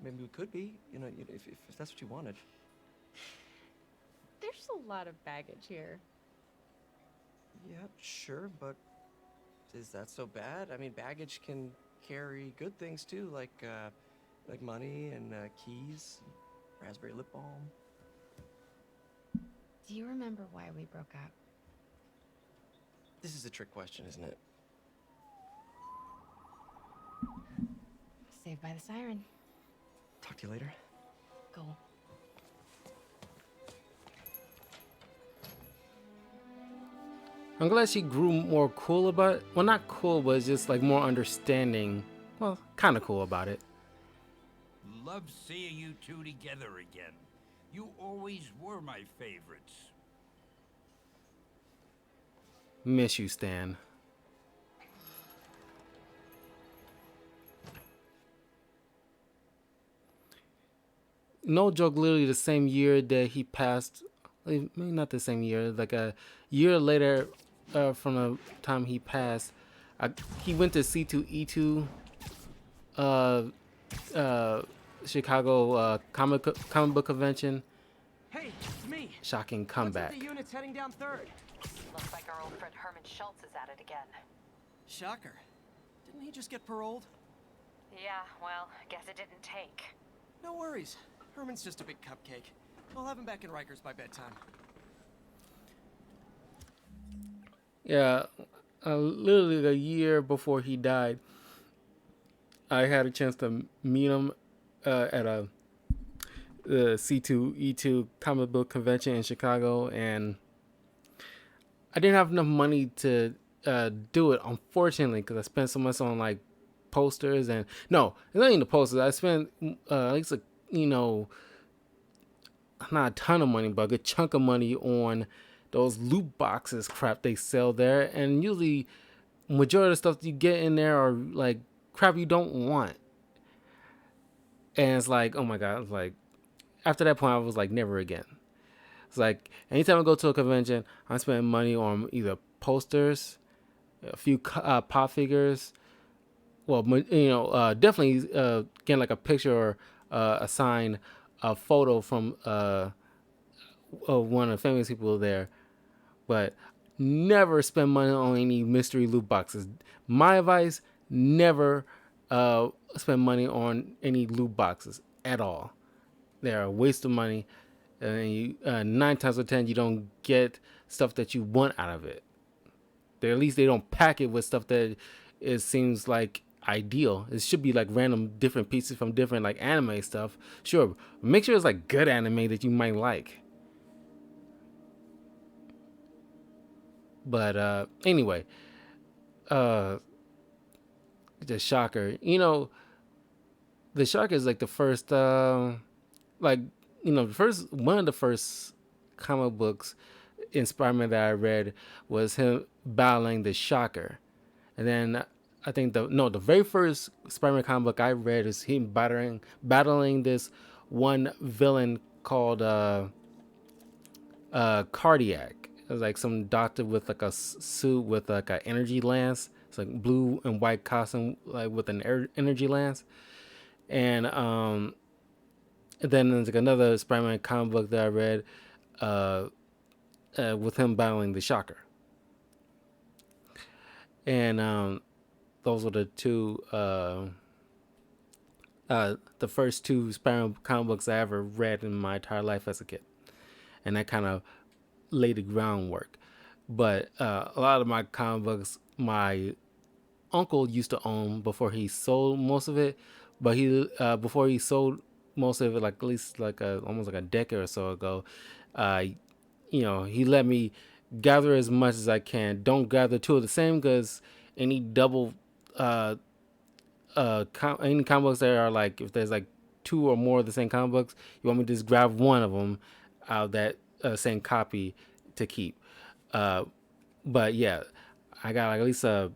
Maybe we could be, you know, if that's what you wanted. There's a lot of baggage here. Yeah, sure, but is that so bad? I mean, baggage can carry good things too, like money and keys, raspberry lip balm. Do you remember why we broke up? This is a trick question, isn't it? Saved by the siren. Talk to you later. Go. I'm glad she grew more cool about it. Well, not cool, but it's just like more understanding. Well, kind of cool about it. Love seeing you two together again. You always were my favorites. Miss you, Stan. No joke, literally the same year that he passed, maybe not the same year, like a year later from the time he passed, he went to C2E2 uh, uh, Chicago comic book convention. Hey, it's me. Shocking What's with comeback. the units heading down third? Looks like our old friend Herman Schultz is at it again. Shocker. Didn't he just get paroled? Yeah, well, guess it didn't take. No worries. Herman's just a big cupcake. I'll have him back in Rikers by bedtime. Yeah, literally a year before he died, I had a chance to meet him at a C2E2 comic book convention in Chicago, and I didn't have enough money to do it, unfortunately, because I spent so much on like posters and no, it's not even the posters. I spent at least not a ton of money, but a good chunk of money on those loot boxes crap they sell there, and usually majority of the stuff you get in there are like crap you don't want. And it's like, oh my god, it's like after that point I was like, never again. It's like anytime I go to a convention, I'm spending money on either posters, a few pop figures. Well, definitely getting like a picture or a sign, a photo from one of the famous people there. But never spend money on any mystery loot boxes. My advice: never spend money on any loot boxes at all. They're a waste of money, and 9 times out of 10 you don't get stuff that you want out of it. At least they don't pack it with stuff that it seems like ideal. It should be like random different pieces from different like anime stuff. Sure, make sure it's like good anime that you might like. But anyway, the Shocker. The Shocker is like the first, the first one of the first comic books in Spider-Man that I read was him battling the Shocker, and then I think the very first Spider-Man comic book I read is him battling this one villain called Cardiac. It was like some doctor with like a suit with like an energy lance. It's like blue and white costume, like with an energy lance. And then there's like another Spider-Man comic book that I read with him battling the Shocker. And those were the first two Spider-Man comic books I ever read in my entire life as a kid. And that kind of laid the groundwork. But a lot of my comic books, my uncle used to own before he sold most of it. But before he sold most of it, like at least like almost like a decade or so ago, he let me gather as much as I can. Don't gather two of the same, because any double any comic books that are like, if there's like two or more of the same comic books, you want me to just grab one of them out of that same copy to keep. But yeah, I got like at least a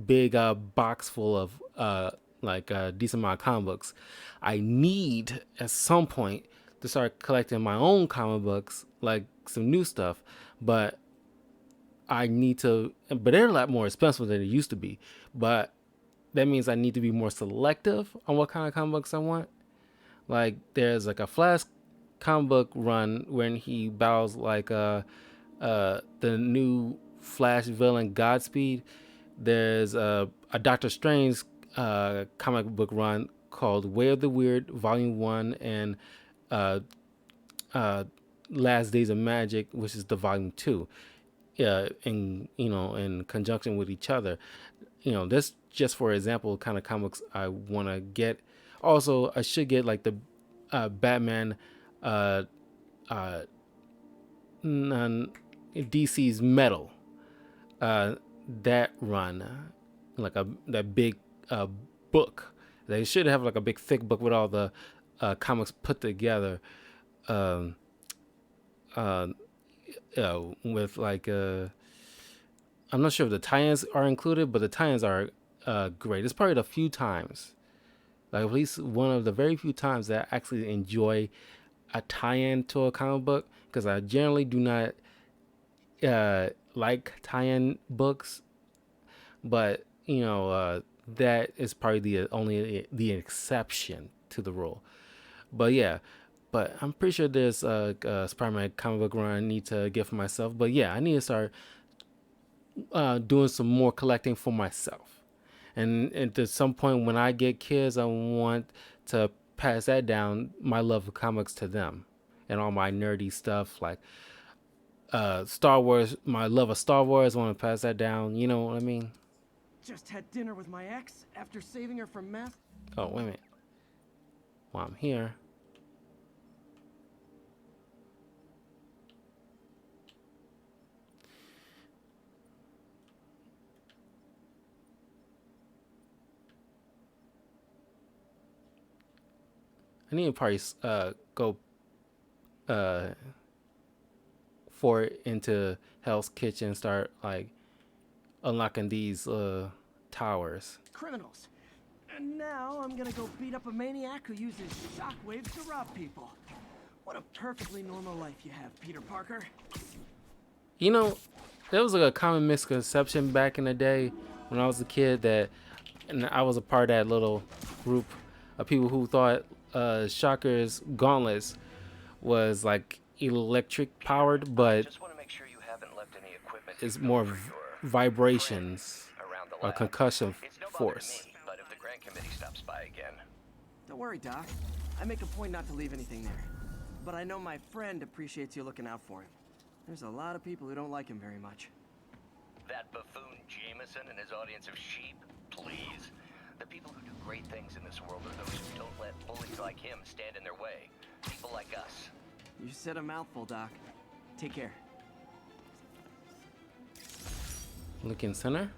big box full of a decent amount of comic books. I need at some point to start collecting my own comic books, like some new stuff, but they're a lot more expensive than it used to be. But that means I need to be more selective on what kind of comic books I want. Like there's like a Flash comic book run when he battles like the new Flash villain Godspeed. There's a Doctor Strange comic book run called Way of the Weird Volume 1 and Last Days of Magic, which is the Volume 2. In conjunction with each other. This just for example kind of comics I want to get. Also, I should get like the Batman DC's Metal, that run, like that big book. They should have like a big thick book with all the comics put together, with like I'm not sure if the tie-ins are included, but the tie-ins are great. It's probably the few times, like at least one of the very few times that I actually enjoy a tie-in to a comic book, because I generally do not like tie-in books, but that is probably the only the exception to the rule. But yeah, but I'm pretty sure there's a Spider-Man comic book run I need to get for myself. But yeah, I need to start doing some more collecting for myself. And at some point when I get kids, I want to pass that down, my love of comics, to them, and all my nerdy stuff like Star Wars. My love of Star Wars, I want to pass that down. You know what I mean? Just had dinner with my ex after saving her from meth. Oh, wait a minute. While I'm here. I need to probably go for it into Hell's Kitchen, start like unlocking these towers. Criminals. And now I'm gonna go beat up a maniac who uses shockwaves to rob people. What a perfectly normal life you have, Peter Parker. You know, there was like a common misconception back in the day when I was a kid and I was a part of that little group of people who thought Shocker's gauntlets was like electric powered, but it's more vibrations or concussion force. But if the grant committee stops by again. Don't worry, Doc. I make a point not to leave anything there. But I know my friend appreciates you looking out for him. There's a lot of people who don't like him very much. That buffoon Jameson and his audience of sheep? Please. The people who do great things in this world are those who don't let bullies like him stand in their way. People like us. You said a mouthful, Doc. Take care. Lincoln Center.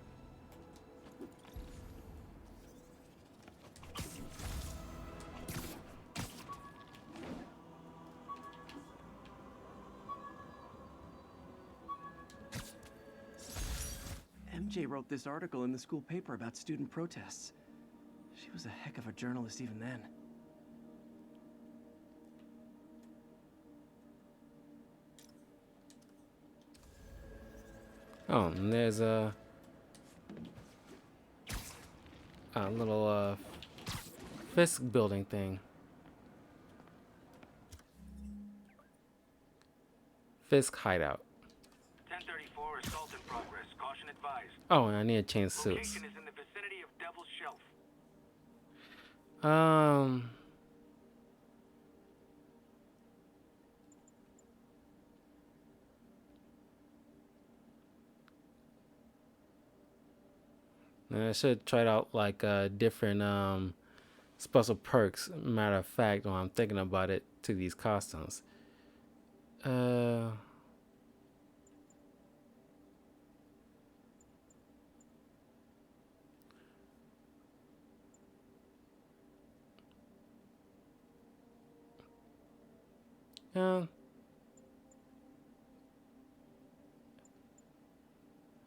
MJ wrote this article in the school paper about student protests. She was a heck of a journalist even then. Oh, and there's a little Fisk building thing. Fisk hideout. 1034, assault in progress. Caution advised. Oh, and I need to change suits. Location is in the vicinity of Devil's Shelf. I should try out like different special perks. Matter of fact, while I'm thinking about it, to these costumes. Yeah.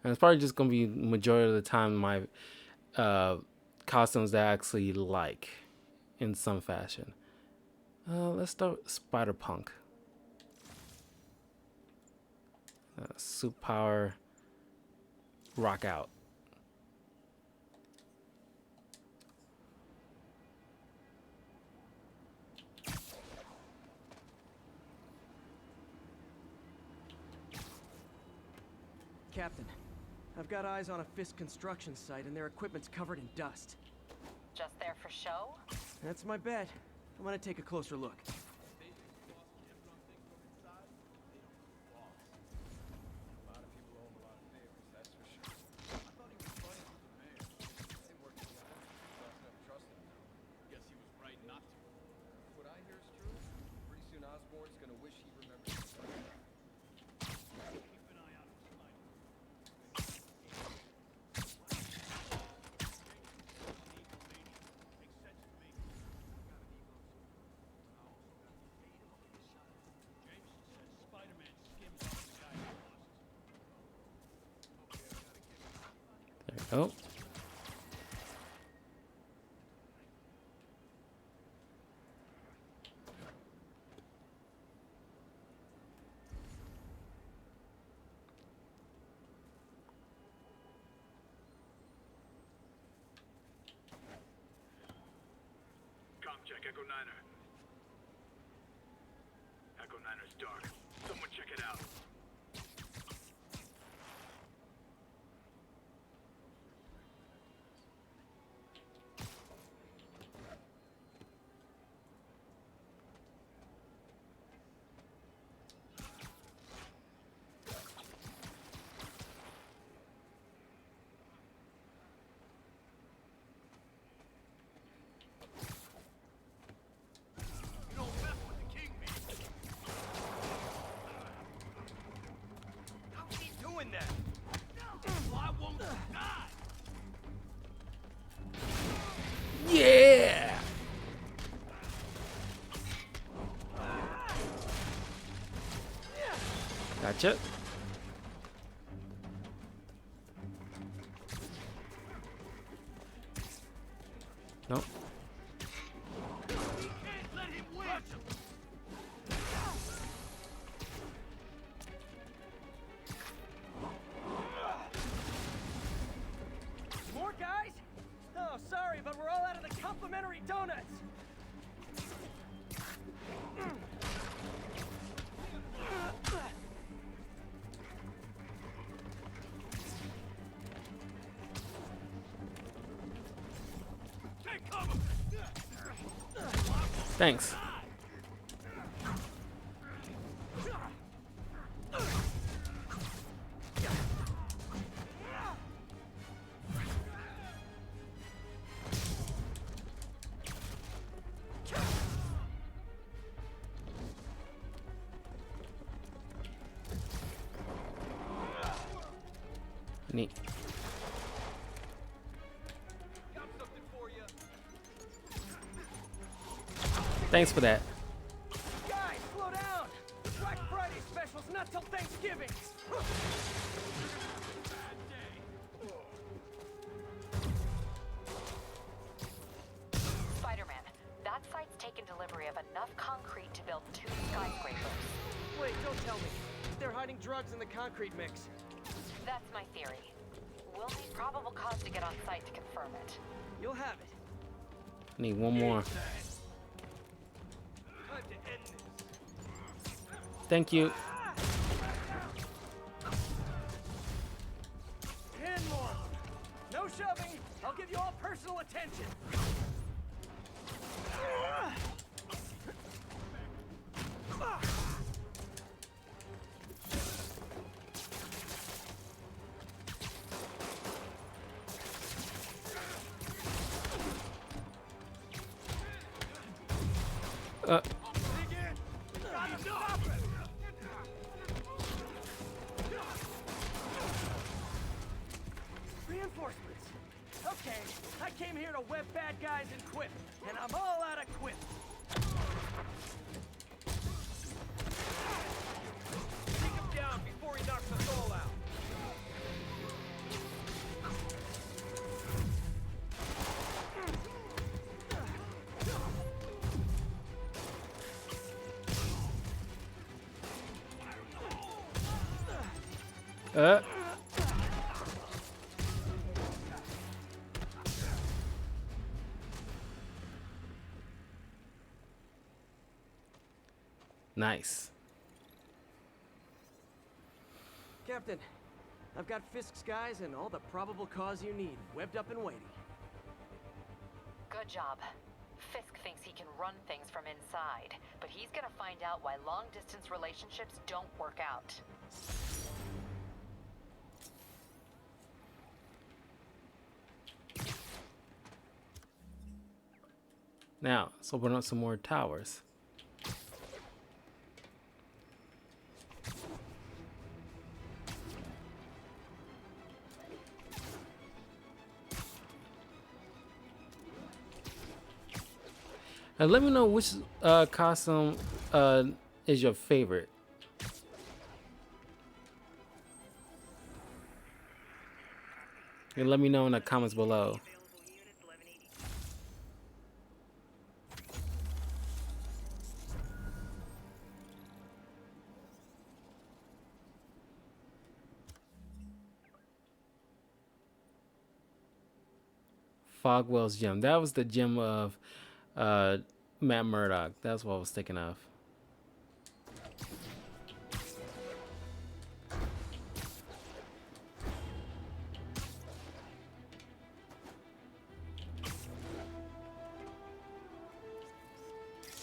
And it's probably just gonna be majority of the time my costumes that I actually like in some fashion. Let's start with Spider Punk. Suit power. Rock out. Captain, I've got eyes on a Fisk construction site and their equipment's covered in dust. Just there for show? That's my bet. I'm gonna take a closer look. Oh. Check Echo Niner. Echo Niner's dark. Someone check it out. Yeah. Gotcha. Nope. More guys? Oh, sorry, but we're all out of the complimentary donuts. Thanks. Neat. Thanks for that. Guys, slow down! Black Friday special's not till Thanksgiving! Spider-Man, that site's taken delivery of enough concrete to build 2 skyscrapers. Wait, don't tell me. They're hiding drugs in the concrete mix. That's my theory. We'll need probable cause to get on site to confirm it. You'll have it. Need one more. Thank you. 10 more. No shoving. I'll give you all personal attention. Reinforcements. Okay, I came here to web bad guys and quip, and I'm all out of quip. Take him down before he knocks us all out. Nice. Captain, I've got Fisk's guys and all the probable cause you need, webbed up and waiting. Good job. Fisk thinks he can run things from inside, but he's gonna find out why long-distance relationships don't work out. Now, let's open up some more towers. Let me know which costume is your favorite. And let me know in the comments below. Fogwell's gym. That was the gym of Matt Murdock. That's what I was thinking of.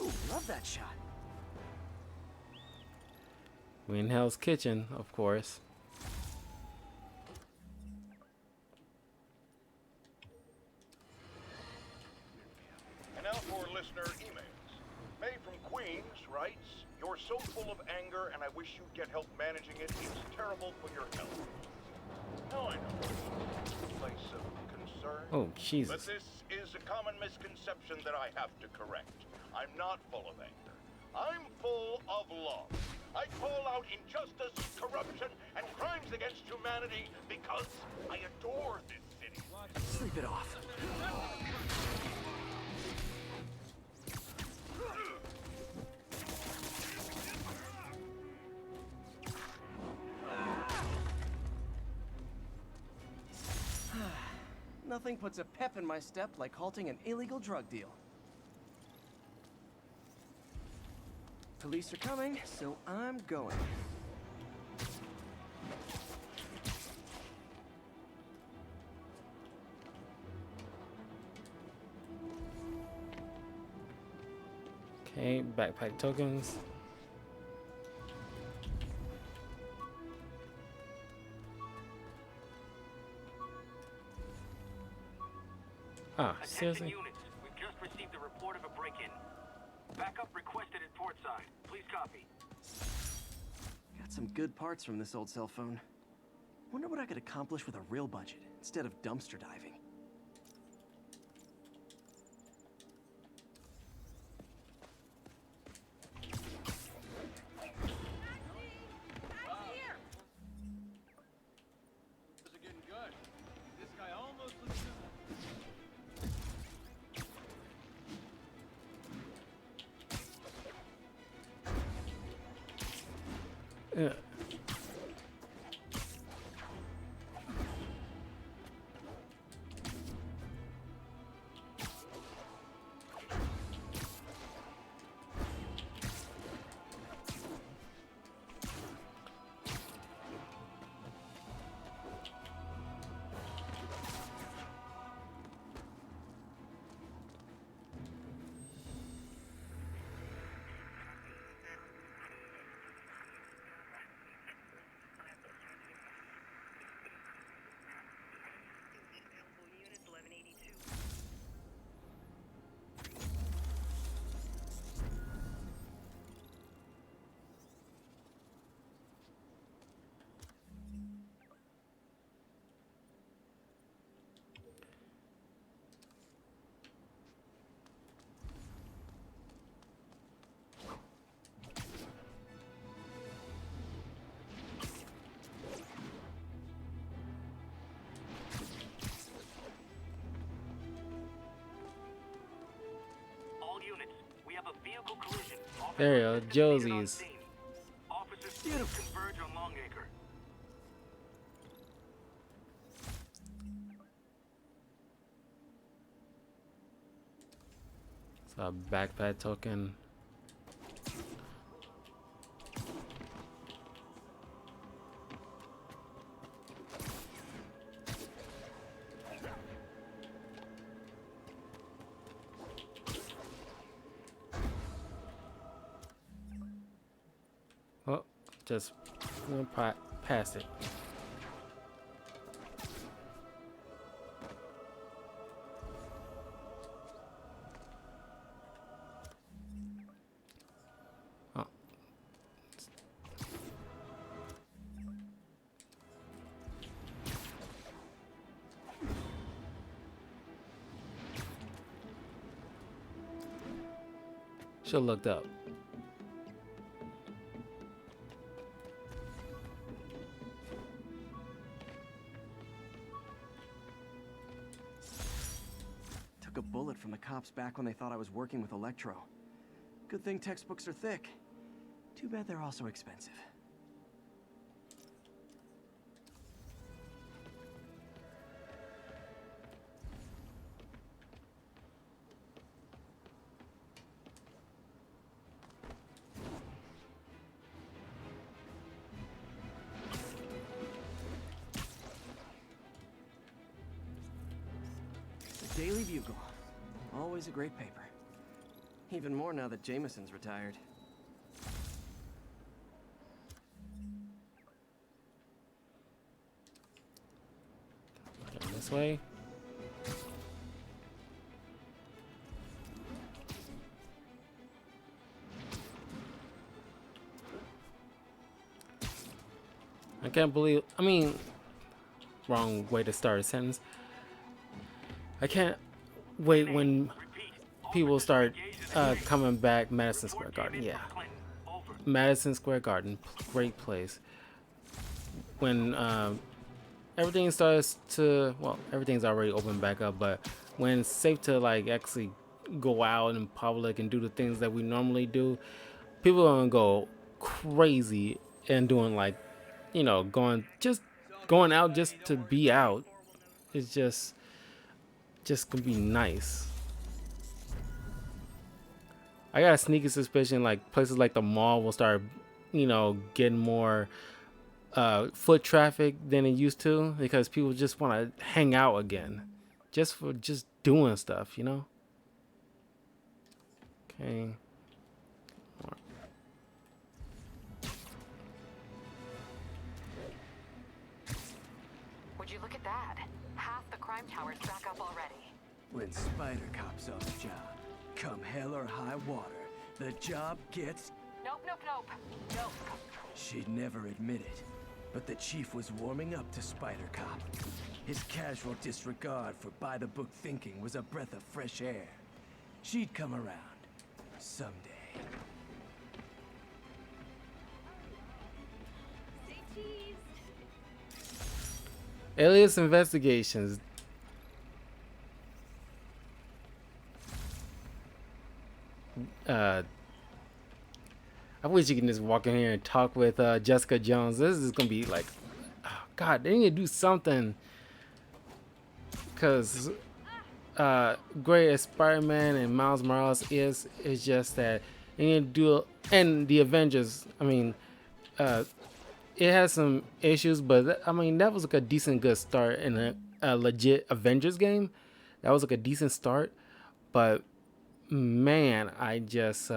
Ooh, love that shot. We in Hell's Kitchen, of course. And now for listener emails. May from Queens writes, "You're so full of anger and I wish you'd get help managing it. It's terrible for your health." Now I know it's a place of concern. Oh, Jesus. But this is a common misconception that I have to correct. I'm not full of anger. I'm full of love. I call out injustice, corruption, and crimes against humanity because I adore this city. Sleep it off. Nothing puts a pep in my step like halting an illegal drug deal. Police are coming, so I'm going. Okay, backpack tokens. Ah, seriously? Units, we've just received a report of a break-in. Backup requested at portside. Please copy. Got some good parts from this old cell phone. Wonder what I could accomplish with a real budget instead of dumpster diving. This is getting good. This guy almost looks Yeah. There you go, Josie's. Beautiful. Converge on Longacre. So backpack token. Oh, just one past it. Oh. Should have looked up. cops back when they thought I was working with Electro. Good thing textbooks are thick. Too bad they're also expensive. The Daily Bugle. Always a great paper. Even more now that Jameson's retired. This way. I can't believe, I mean, wrong way to start a sentence. I can't wait when people start coming back. Madison Square Garden, yeah. Madison Square Garden, great place. When everything starts to, well, everything's already open back up, but when it's safe to like actually go out in public and do the things that we normally do, people are gonna go crazy and doing like, you know, going out just to be out. It's just gonna be nice. I got a sneaky suspicion like places like the mall will start, you know, getting more foot traffic than it used to, because people just want to hang out again, just for just doing stuff, you know. Okay. Would you look at that? Half the crime tower's back up already. When Spider Cop's on the job, come hell or high water, the job gets... Nope, nope, nope. Nope. She'd never admit it, but the chief was warming up to Spider Cop. His casual disregard for by-the-book thinking was a breath of fresh air. She'd come around. Someday. Alias Investigations. I wish you can just walk in here and talk with Jessica Jones. This is gonna be like, oh God, they need to do something. Cause great as Spider-Man and Miles Morales is just that they need to do, and the Avengers. I mean, it has some issues, but I mean that was like a decent good start in a legit Avengers game. That was like a decent start, but man, I just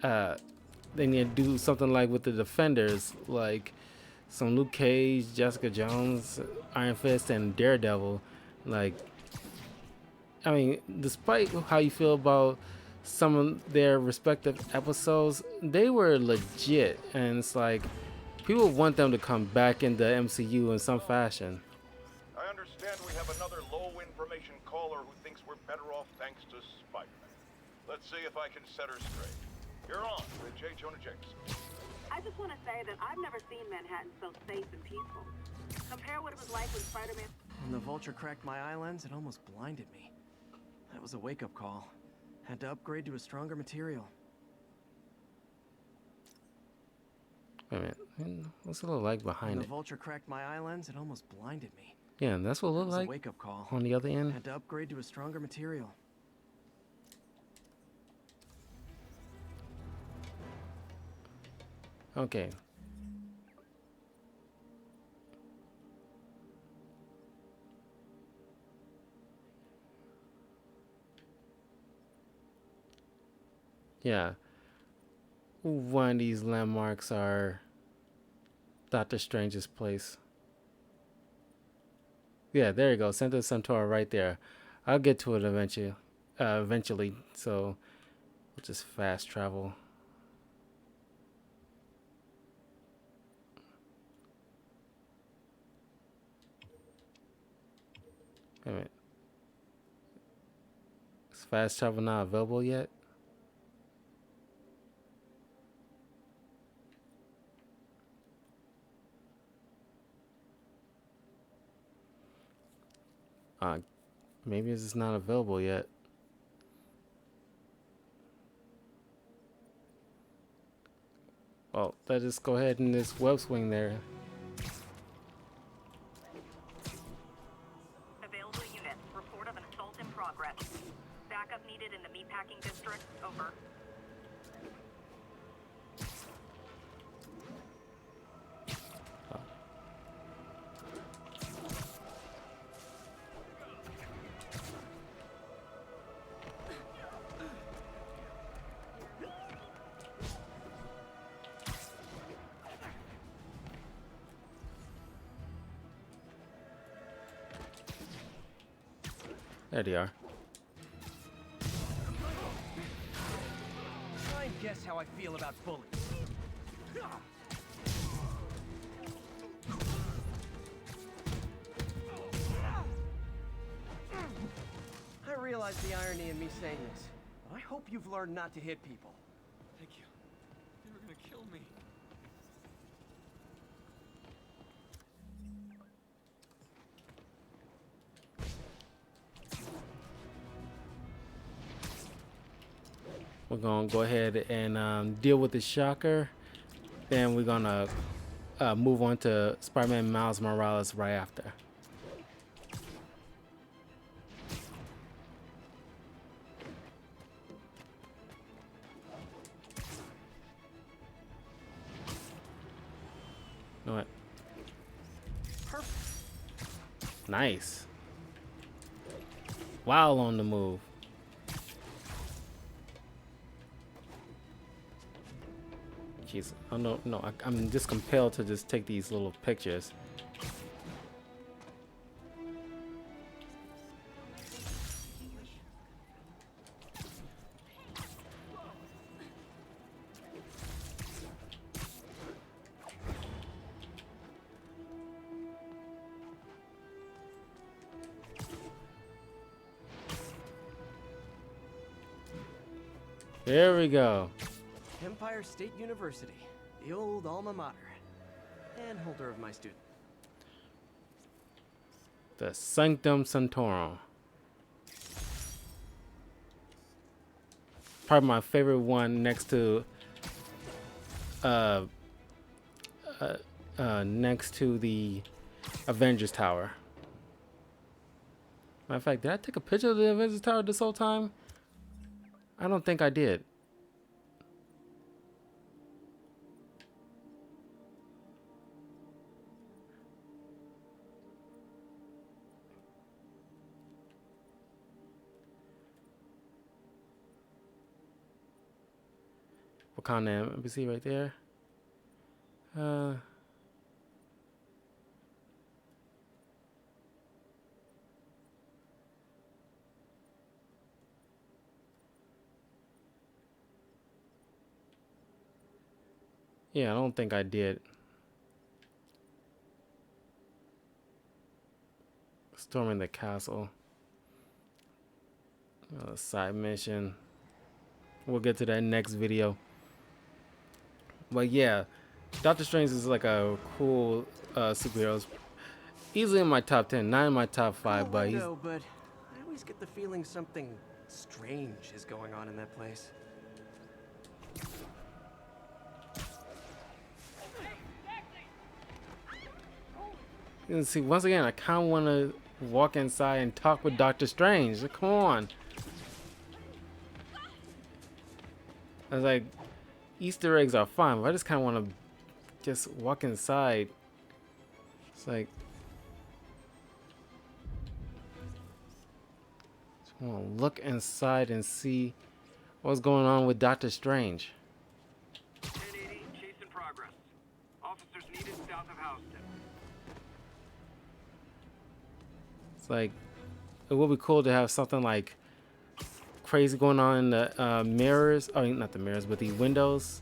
they need to do something like with the Defenders, like some Luke Cage, Jessica Jones, Iron Fist, and Daredevil. Like, I mean, despite how you feel about some of their respective episodes, they were legit, and it's like people want them to come back in the MCU in some fashion. I understand we have another low-information caller who thinks we're better off thanks to Spider-Man. Let's see if I can set her straight. You're on with J. Jonah Jameson. I just want to say that I've never seen Manhattan so safe and peaceful. Compare what it was like when Spider-Man... When the vulture cracked my eye lens, it almost blinded me. That was a wake-up call. Had to upgrade to a stronger material. Wait a minute. What's it look like behind When it? the vulture cracked my eye lens, it almost blinded me. Yeah, and that's what it looked like a wake-up call. on the other end. Had to upgrade to a stronger material. Okay. Yeah. One of these landmarks are Doctor Strange's place. Yeah, there you go. Center Centaur right there. I'll get to it eventually. So we'll just fast travel. Wait a minute. Is fast travel not available yet? Maybe it's just not available yet. Well, let's just go ahead and this web swing there. Available unit. Report of an assault in progress. Backup needed in the meatpacking district. Over. There they are. Try and guess how I feel about bullies. I realize the irony in me saying this, but I hope you've learned not to hit people. Thank you. They were gonna kill me. We're gonna go ahead and deal with the shocker. Then we're gonna move on to Spider-Man Miles Morales right after. You know what? Perfect. Nice. While on the move. Jeez, I don't know. I'm just compelled to just take these little pictures. There we go. Empire State University, the old alma mater, and holder of my student. The Sanctum Sanctorum. Probably my favorite one next to next to the Avengers Tower. Matter of fact, did I take a picture of the Avengers Tower this whole time? I don't think I did. Wakanda embassy right there. Yeah, I don't think I did. Storming the castle. Side mission. We'll get to that next video. But yeah, Doctor Strange is like a cool superhero. Easily in my top 10, not in my top 5, but he's... But I always get the feeling something strange is going on in that place. You can see, once again, I kind of want to walk inside and talk with Doctor Strange. Come on. I was like, Easter eggs are fine, but I just kind of want to just walk inside. It's like, just want to look inside and see what's going on with Doctor Strange. 1080, chase in progress. Officers needed south of Houston. It's like, it would be cool to have something like crazy going on in the mirrors. Oh, not the mirrors, but the windows.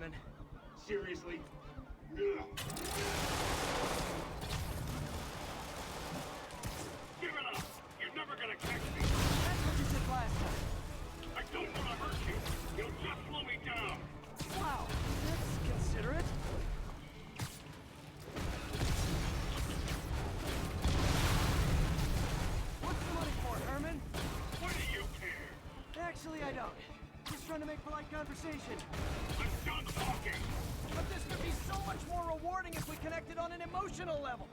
Herman. Seriously? Give it up! You're never gonna catch me! That's what you said last time. I don't want to hurt you! You'll just slow me down! Wow, that's considerate. What's the money for, Herman? What do you care? Actually, I don't. Just trying to make polite conversation. I'm done talking! But this could be so much more rewarding if we connected on an emotional level.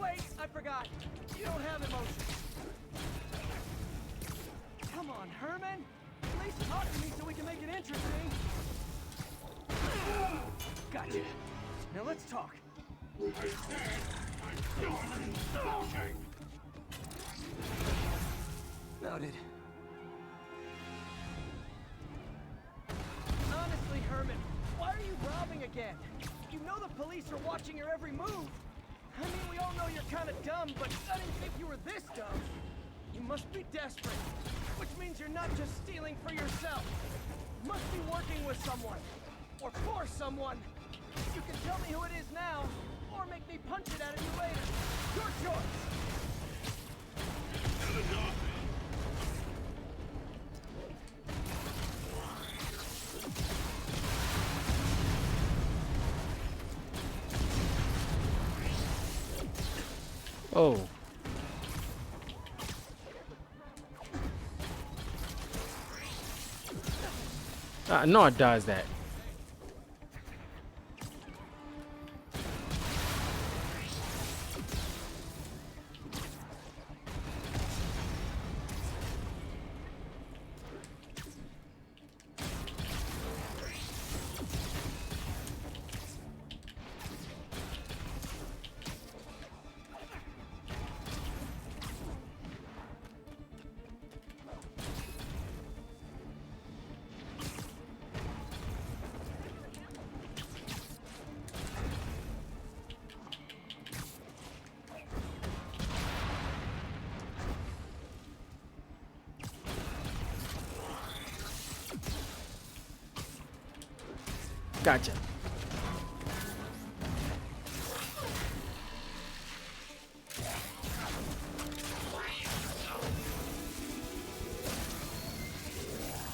Wait, I forgot. You don't have emotions. Come on, Herman. At least talk to me so we can make it interesting. Gotcha. Now let's talk. I said I'm done talking! Noted. Honestly, Herman, why are you robbing again? You know the police are watching your every move. I mean, we all know you're kind of dumb, but I didn't think you were this dumb. You must be desperate, which means you're not just stealing for yourself. You must be working with someone, or for someone. You can tell me who it is now, or make me punch it out of you later. Your choice. Oh. I know it does that. Gotcha.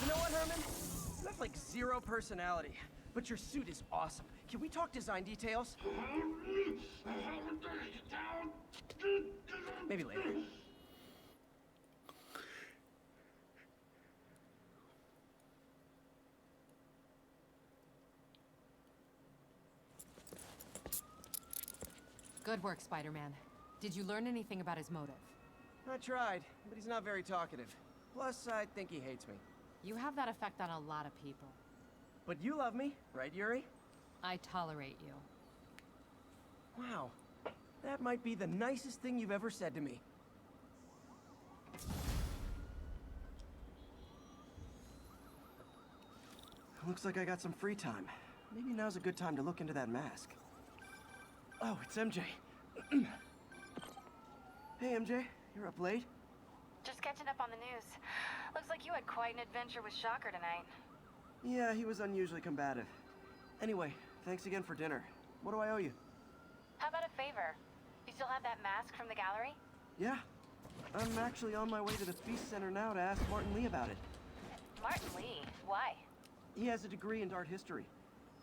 You know what, Herman? You have like zero personality, but your suit is awesome. Can we talk design details? Maybe later. Good work, Spider-Man. Did you learn anything about his motive? I tried, but he's not very talkative. Plus, I think he hates me. You have that effect on a lot of people. But you love me, right, Yuri? I tolerate you. Wow. That might be the nicest thing you've ever said to me. Looks like I got some free time. Maybe now's a good time to look into that mask. Oh, it's MJ. Hey, MJ. You're up late? Just catching up on the news. Looks like you had quite an adventure with Shocker tonight. Yeah, he was unusually combative. Anyway, thanks again for dinner. What do I owe you? How about a favor? You still have that mask from the gallery? Yeah. I'm actually on my way to the Feast Center now to ask Martin Lee about it. Martin Lee? Why? He has a degree in art history.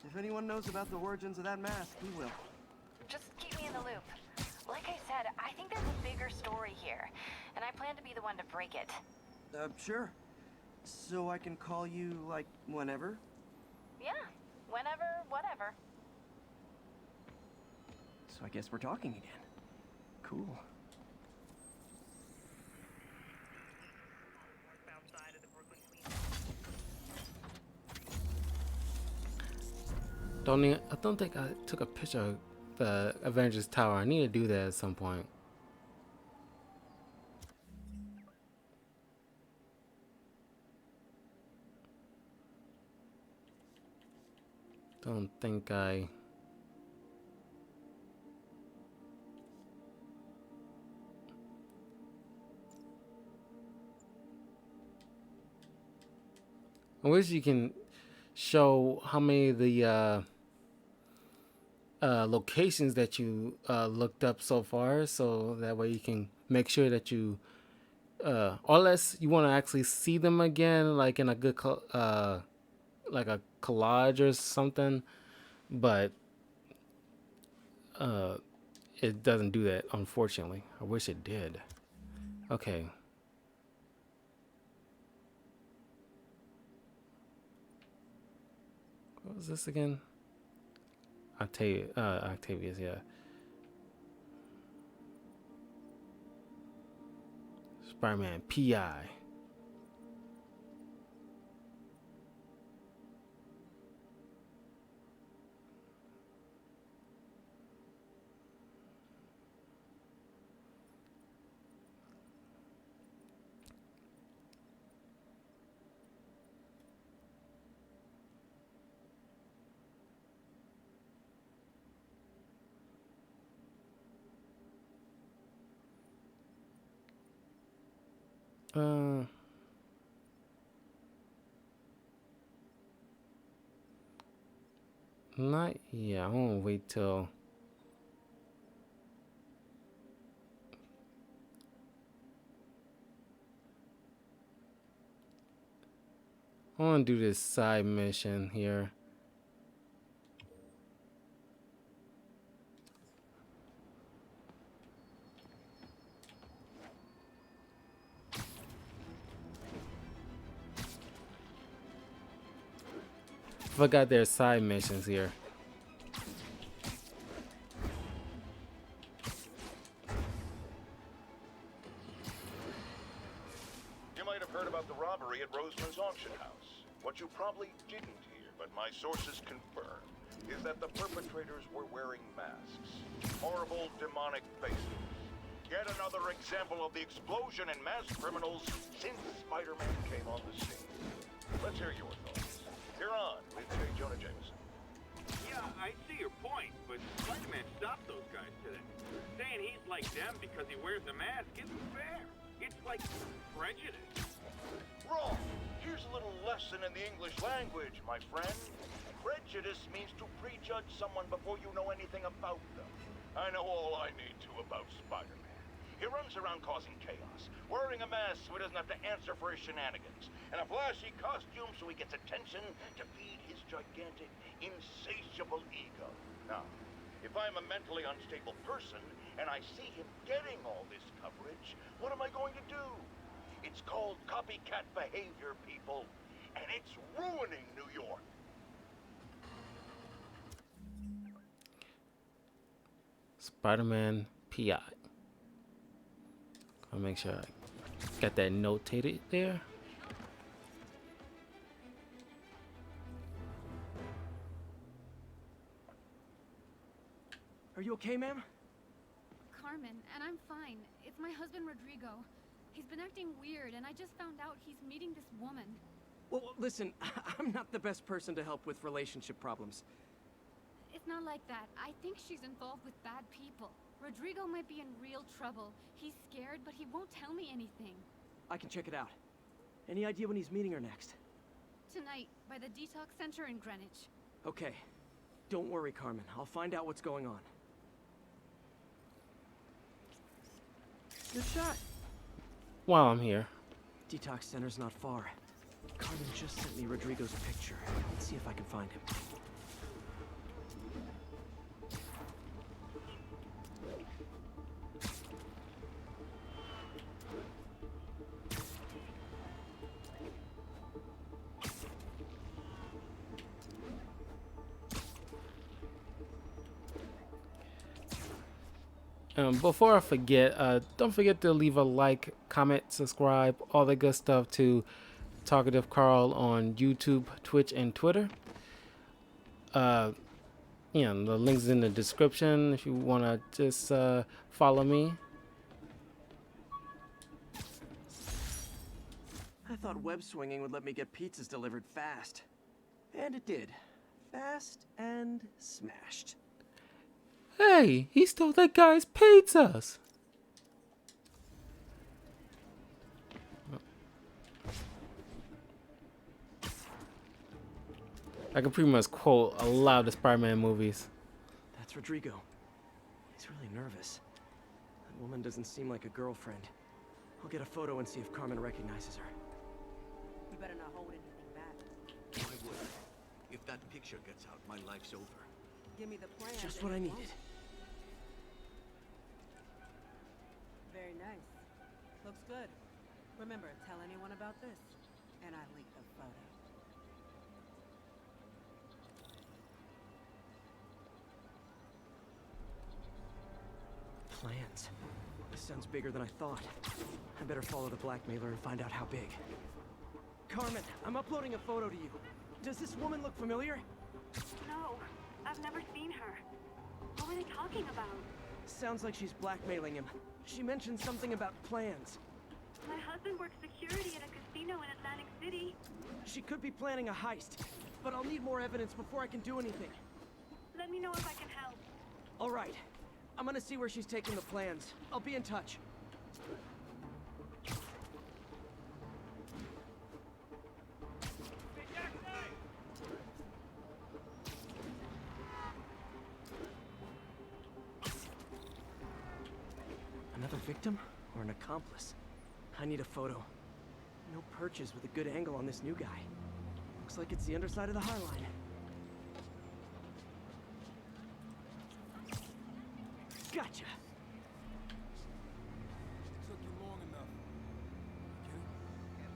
If anyone knows about the origins of that mask, he will. Just keep me in the loop. Like I said, I think there's a bigger story here, and I plan to be the one to break it. Sure. So I can call you, like, whenever? Yeah, whenever, whatever. So I guess we're talking again. Cool. I don't think I took a picture of the Avengers Tower. I need to do that at some point. Don't think I... I wish you can show how many of the locations that you looked up so far, so that way you can make sure that you, unless you want to actually see them again, like in a good, like a collage or something, but it doesn't do that, unfortunately. I wish it did. Okay. What was this again? Octavius, yeah. Spider-Man PI. Not yeah. I'm gonna wait till. I want to do this side mission here. Forgot there's side missions here. You might have heard about the robbery at Roseman's auction house. What you probably didn't hear, but my sources confirm, is that the perpetrators were wearing masks. Horrible, demonic faces. Yet another example of the explosion in mass criminals since Spider-Man came on the scene. Let's hear your thoughts. You're on with J. Jonah Jameson. Yeah, I see your point, but Spider-Man stopped those guys today. Saying he's like them because he wears a mask isn't fair. It's like prejudice. Wrong. Here's a little lesson in the English language, my friend. Prejudice means to prejudge someone before you know anything about them. I know all I need to about Spider-Man. He runs around causing chaos, wearing a mask so he doesn't have to answer for his shenanigans, and a flashy costume so he gets attention to feed his gigantic, insatiable ego. Now, if I'm a mentally unstable person and I see him getting all this coverage, what am I going to do? It's called copycat behavior, people, and it's ruining New York. Spider-Man PI. I'll make sure I got that notated there. Are you okay, ma'am? Carmen, and I'm fine. It's my husband, Rodrigo. He's been acting weird, and I just found out he's meeting this woman. Well, listen, I'm not the best person to help with relationship problems. It's not like that. I think she's involved with bad people. Rodrigo might be in real trouble. He's scared, but he won't tell me anything. I can check it out. Any idea when he's meeting her next? Tonight, by the detox center in Greenwich. Okay. Don't worry, Carmen. I'll find out what's going on. Good shot. While I'm here. Detox center's not far. Carmen just sent me Rodrigo's picture. Let's see if I can find him. Before I forget, don't forget to leave a like, comment, subscribe, all the good stuff to Talkative Carl on YouTube, Twitch, and Twitter. The link's in the description if you want to just follow me. I thought web swinging would let me get pizzas delivered fast. And it did. Fast and smashed. Hey, he stole that guy's pizzas. I can pretty much quote a lot of the Spider-Man movies. That's Rodrigo. He's really nervous. That woman doesn't seem like a girlfriend. I'll get a photo and see if Carmen recognizes her. You better not hold anything back. Why would I? If that picture gets out, my life's over. Give me the plan. Just what I needed. Very nice. Looks good. Remember, tell anyone about this. And I leaked the photo. Plans. This sounds bigger than I thought. I better follow the blackmailer and find out how big. Carmen, I'm uploading a photo to you. Does this woman look familiar? No, I've never seen her. What were they talking about? Sounds like she's blackmailing him. She mentioned something about plans. My husband works security at a casino in Atlantic City. She could be planning a heist, but I'll need more evidence before I can do anything. Let me know if I can help. All right. I'm gonna see where she's taking the plans. I'll be in touch. Another victim or an accomplice? I need a photo. No perches with a good angle on this new guy. Looks like it's the underside of the High Line. Gotcha. Took you long enough. Get it?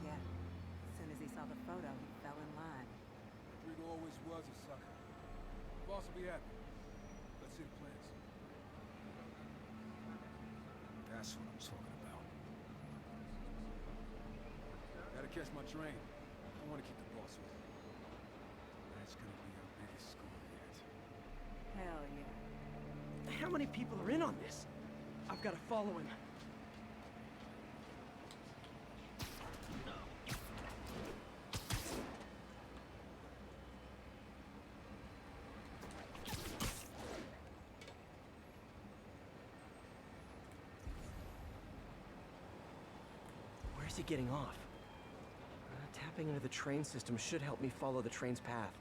Yeah. As soon as he saw the photo, he fell in line. Rodrigo always was a sucker. Boss will be happy. Let's see the plans. That's what I'm talking about. Gotta catch my train. I want to keep the boss with me. That's gonna be our biggest score yet. Hell yeah. How many people are in on this? I've got to follow him. Where's he getting off? Tapping into the train system should help me follow the train's path.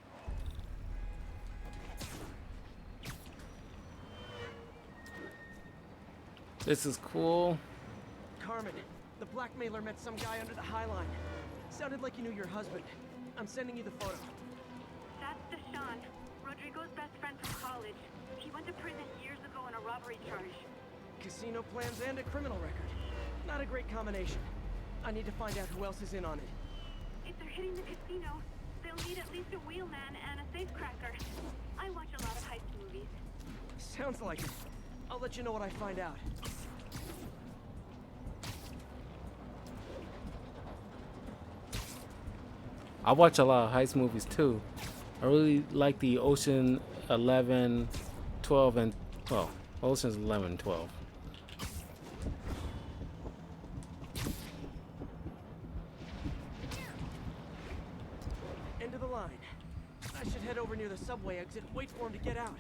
This is cool. Carmen, the blackmailer met some guy under the High Line. Sounded like you knew your husband. I'm sending you the photo. That's Deshaun, Rodrigo's best friend from college. He went to prison years ago on a robbery charge. Casino plans and a criminal record. Not a great combination. I need to find out who else is in on it. If they're hitting the casino, they'll need at least a wheelman and a safecracker. I watch a lot of heist movies. Sounds like it. I'll let you know what I find out. I watch a lot of heist movies too. I really like the Ocean 11, 12, and well, Ocean's 11 and 12. End of the line. I should head over near the subway exit and wait for him to get out.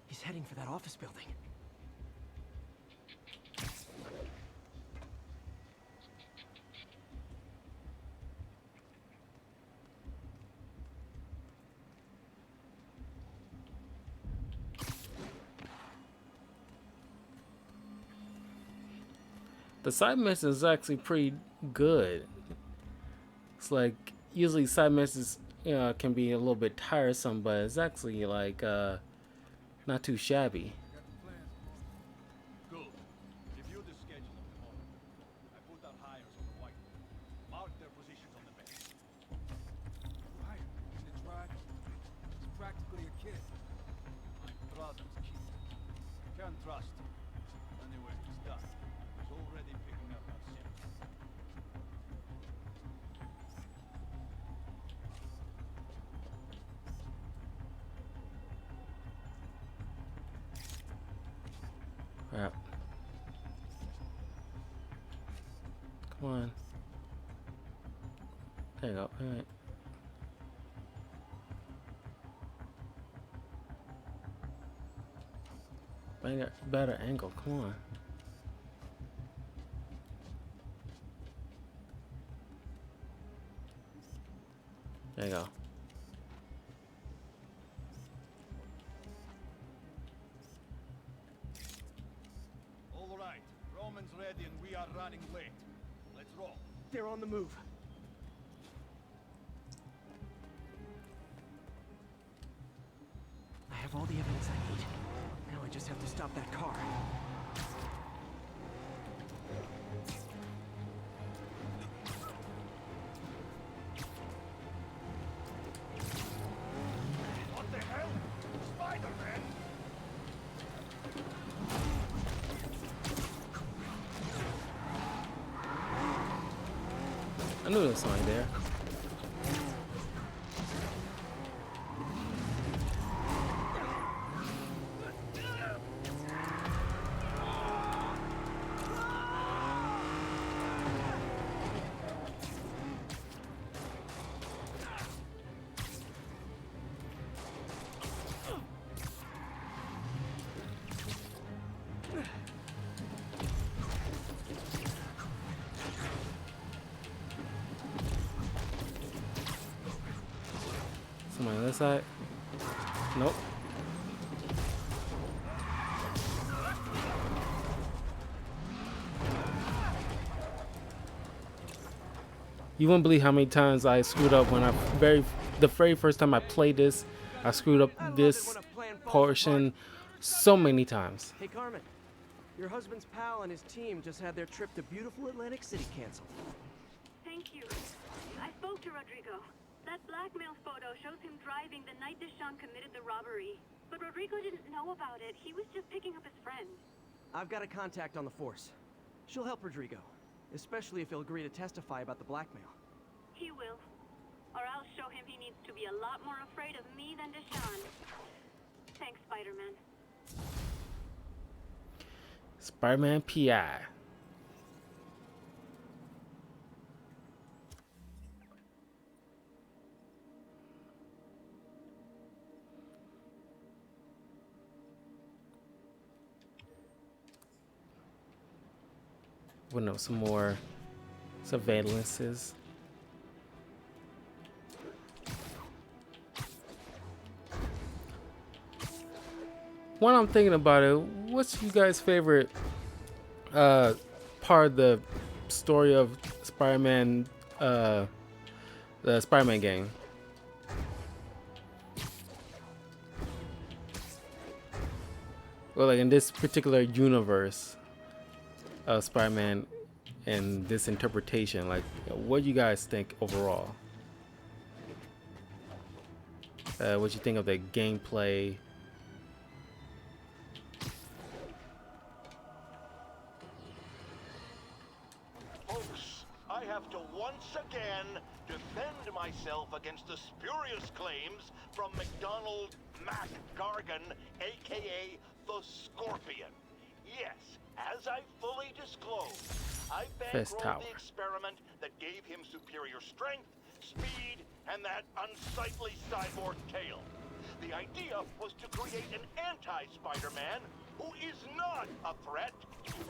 He's heading for that office building. The side mission is actually pretty good. It's like usually side missions, can be a little bit tiresome, but it's actually like not too shabby. Good. Review the schedule of tomorrow. I put out hires on the whiteboard. Mark their positions on the map. Right. In the drive. He's practically a kid. My brother's kid. Can't trust him. Anyway, it's done. He's already picking up our scent. Crap. Come on. There you go. All right. better angle. Come on. There you go. All right, Roman's ready and we are running late. Let's roll. They're on the move. I have all the evidence I need. Now I just have to stop that car. What the hell? Spider-Man? I knew there was something there. Somebody on this side? Nope. You wouldn't believe how many times I screwed up when the very first time I played this. I screwed up this portion so many times. Hey, Carmen. Your husband's pal and his team just had their trip to beautiful Atlantic City canceled. Thank you. I spoke to Rodrigo. That blackmail photo shows him driving the night Deshawn committed the robbery. But Rodrigo didn't know about it. He was just picking up his friend. I've got a contact on the force. She'll help Rodrigo, especially if he'll agree to testify about the blackmail. He will. Or I'll show him he needs to be a lot more afraid of me than Deshawn. Thanks, Spider-Man. Spider-Man PI. We'll know some more surveillances. When I'm thinking about it, what's you guys' favorite part of the story of Spider-Man, the Spider-Man game? Well, like in this particular universe of Spider-Man and this interpretation, like, what do you guys think overall? What you think of the gameplay? Folks, I have to once again defend myself against the spurious claims from McDonald Mac Gargan, aka the Scorpion. Yes, as I fully disclosed, I bankrolled the experiment that gave him superior strength, speed, and that unsightly cyborg tail. The idea was to create an anti-Spider-Man who is not a threat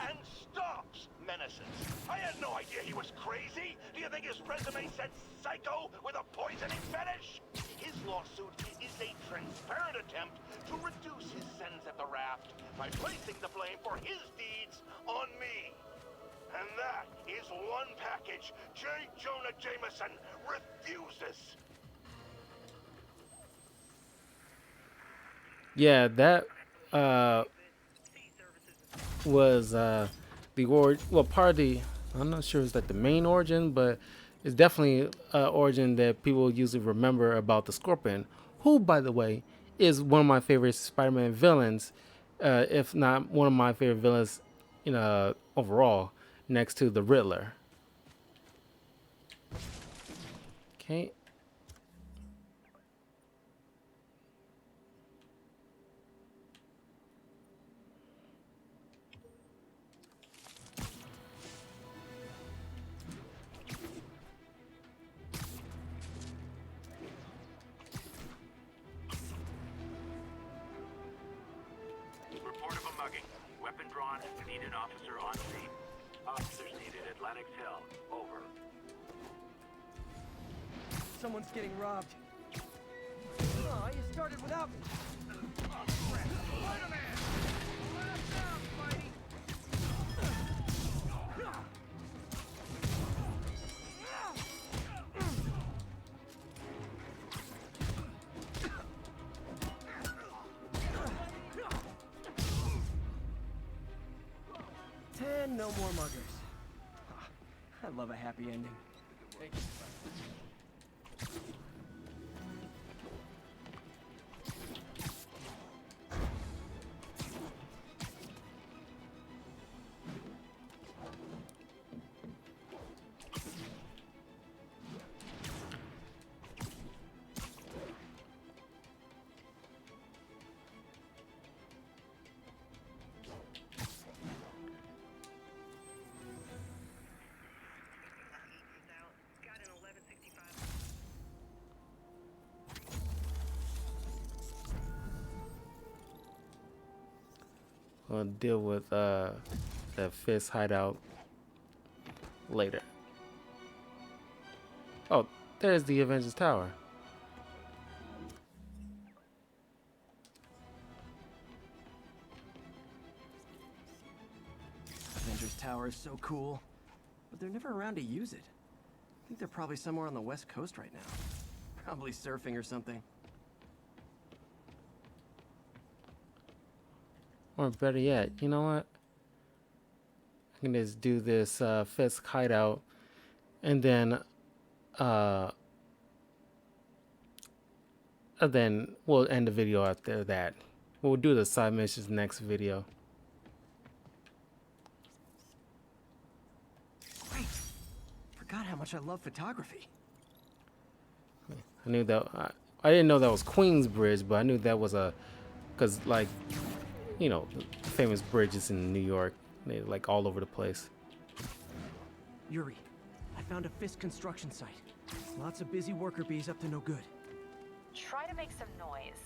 and stops menaces. I had no idea he was crazy. Do you think his resume said psycho with a poisoning fetish? His lawsuit is a transparent attempt to reduce his sentence at the raft by placing the blame for his deeds on me. And that is one package J. Jonah Jameson refuses. Yeah, that was part of the, I'm not sure it's like the main origin, but it's definitely origin that people usually remember about the Scorpion, who, by the way, is one of my favorite Spider-Man villains, if not one of my favorite villains overall, next to the Riddler. Okay. Report of a mugging. Weapon drawn. Need an officer on scene. Officers needed. Atlantic Hill. Over. Someone's getting robbed. Oh, you started without me. Oh, crap. Spider-Man! Let us down, Spidey! 10, no more muggers. I love a happy ending. Thank you. We'll deal with the Fisk hideout later. Oh, there's the Avengers Tower. Avengers Tower is so cool, but they're never around to use it. I think they're probably somewhere on the West Coast right now. Probably surfing or something. Or better yet, you know what? I can just do this Fisk hideout, and then we'll end the video after that. We'll do the side missions next video. Great. Forgot how much I love photography. I knew that. I didn't know that was Queensbridge, but I knew that was because like, you know, famous bridges in New York, they're like all over the place. Yuri, I found a Fisk construction site. Lots of busy worker bees up to no good. Try to make some noise.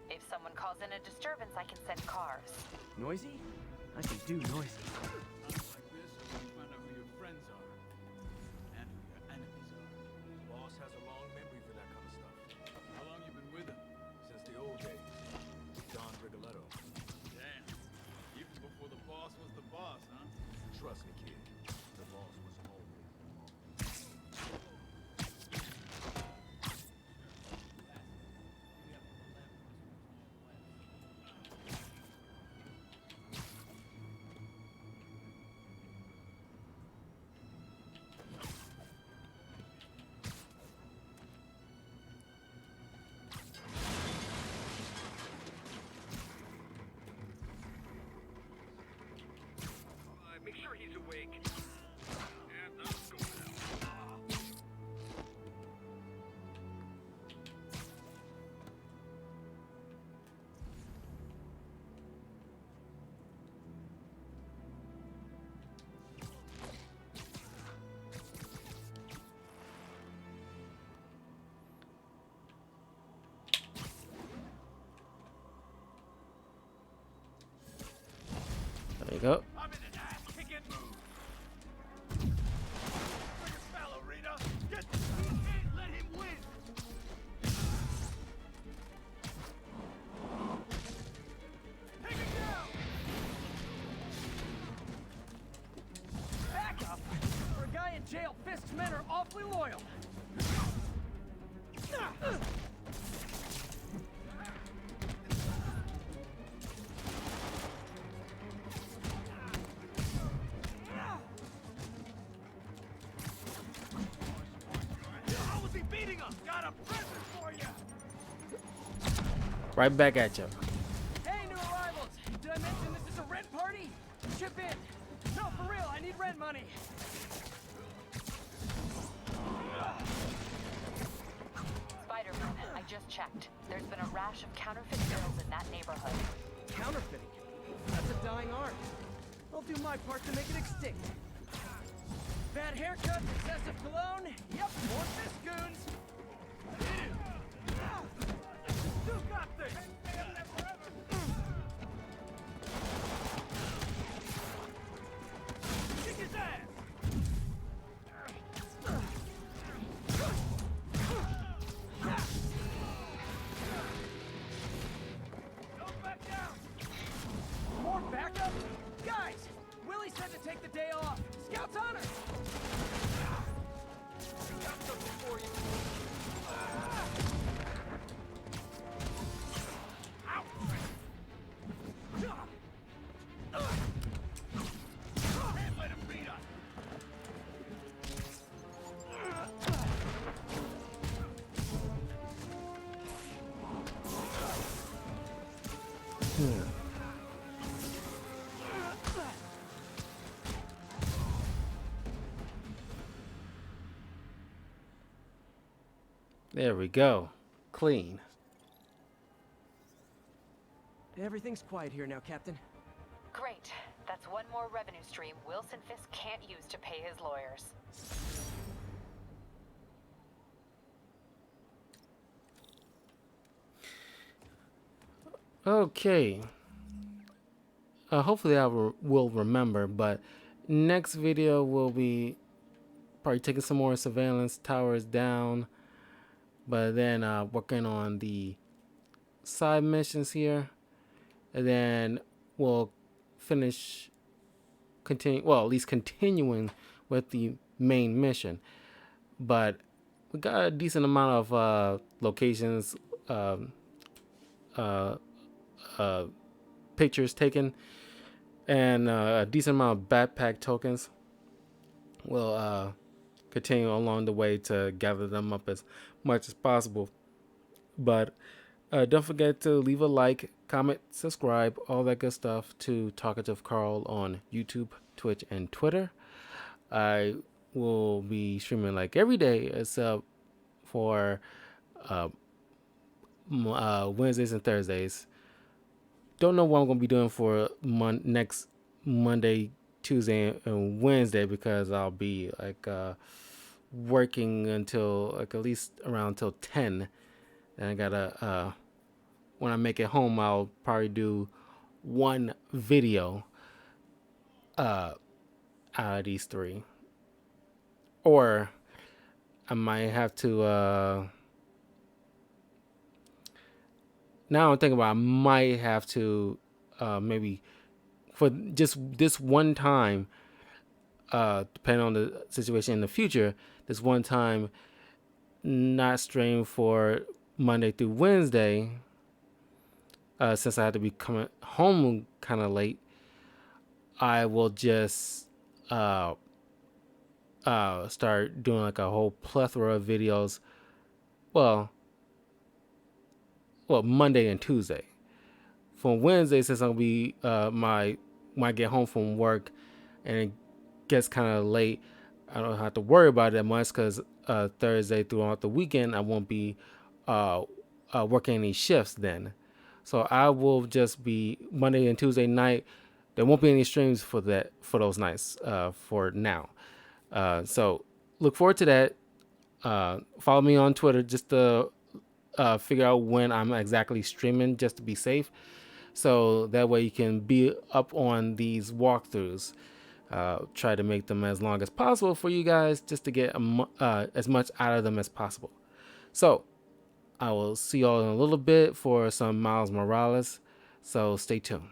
If someone calls in a disturbance, I can send cars. Noisy? I can do noisy. Boss has a long memory for that kind of stuff. How long you been with him? Since the old days. Don Rigoletto. Damn. Even before the boss was the boss, huh? Trust me, kid. The boss was always the boss. Make sure he's awake. And I'm going out. There you go. I'm in an ass-kicking mood. Bring a ballerina. Get you can't let him win. Take him down. Back up! For a guy in jail, Fisk's men are awfully loyal. How was he beating us? Got a present for you. Right back at you. Hey, new arrivals! Did I mention this is a rent party? Chip in. No, for real, I need rent money. Spider-Man, I just checked. There's been a rash of counterfeit bills in that neighborhood. Counterfeiting. That's a dying art. I'll do my part to make it extinct. Bad haircut, excessive cologne. Yep, more Fisk goons. You got this. There we go. Clean. Everything's quiet here now, Captain. Great. That's one more revenue stream Wilson Fisk can't use to pay his lawyers. Okay. Hopefully I will remember, but next video will be probably taking some more surveillance towers down, but then working on the side missions here, and then we'll at least continuing with the main mission. But we got a decent amount of locations, pictures taken, and a decent amount of backpack tokens. We'll continue along the way to gather them up as much as possible. But don't forget to leave a like, comment, subscribe, all that good stuff to Talkative Carl on YouTube, Twitch, and Twitter. I will be streaming like every day except for Wednesdays and Thursdays. Don't know what I'm going to be doing for next Monday, Tuesday, and Wednesday because I'll be like working until like at least around till 10. And I gotta when I make it home, I'll probably do one video out of these 3, or I might have to. Now I'm thinking about I might have to maybe for just this one time, depending on the situation in the future, this one time not stream for Monday through Wednesday, since I had to be coming home kind of late. I will just start doing like a whole plethora of videos. Well, Monday and Tuesday. For Wednesday, since I'll be when I get home from work and it gets kind of late, I don't have to worry about it that much because Thursday throughout the weekend I won't be working any shifts then. So I will just be Monday and Tuesday night. There won't be any streams for those nights for now. So look forward to that. Follow me on Twitter just to figure out when I'm exactly streaming, just to be safe. So that way you can be up on these walkthroughs. Try to make them as long as possible for you guys, just to get as much out of them as possible. So I will see y'all in a little bit for some Miles Morales. So stay tuned.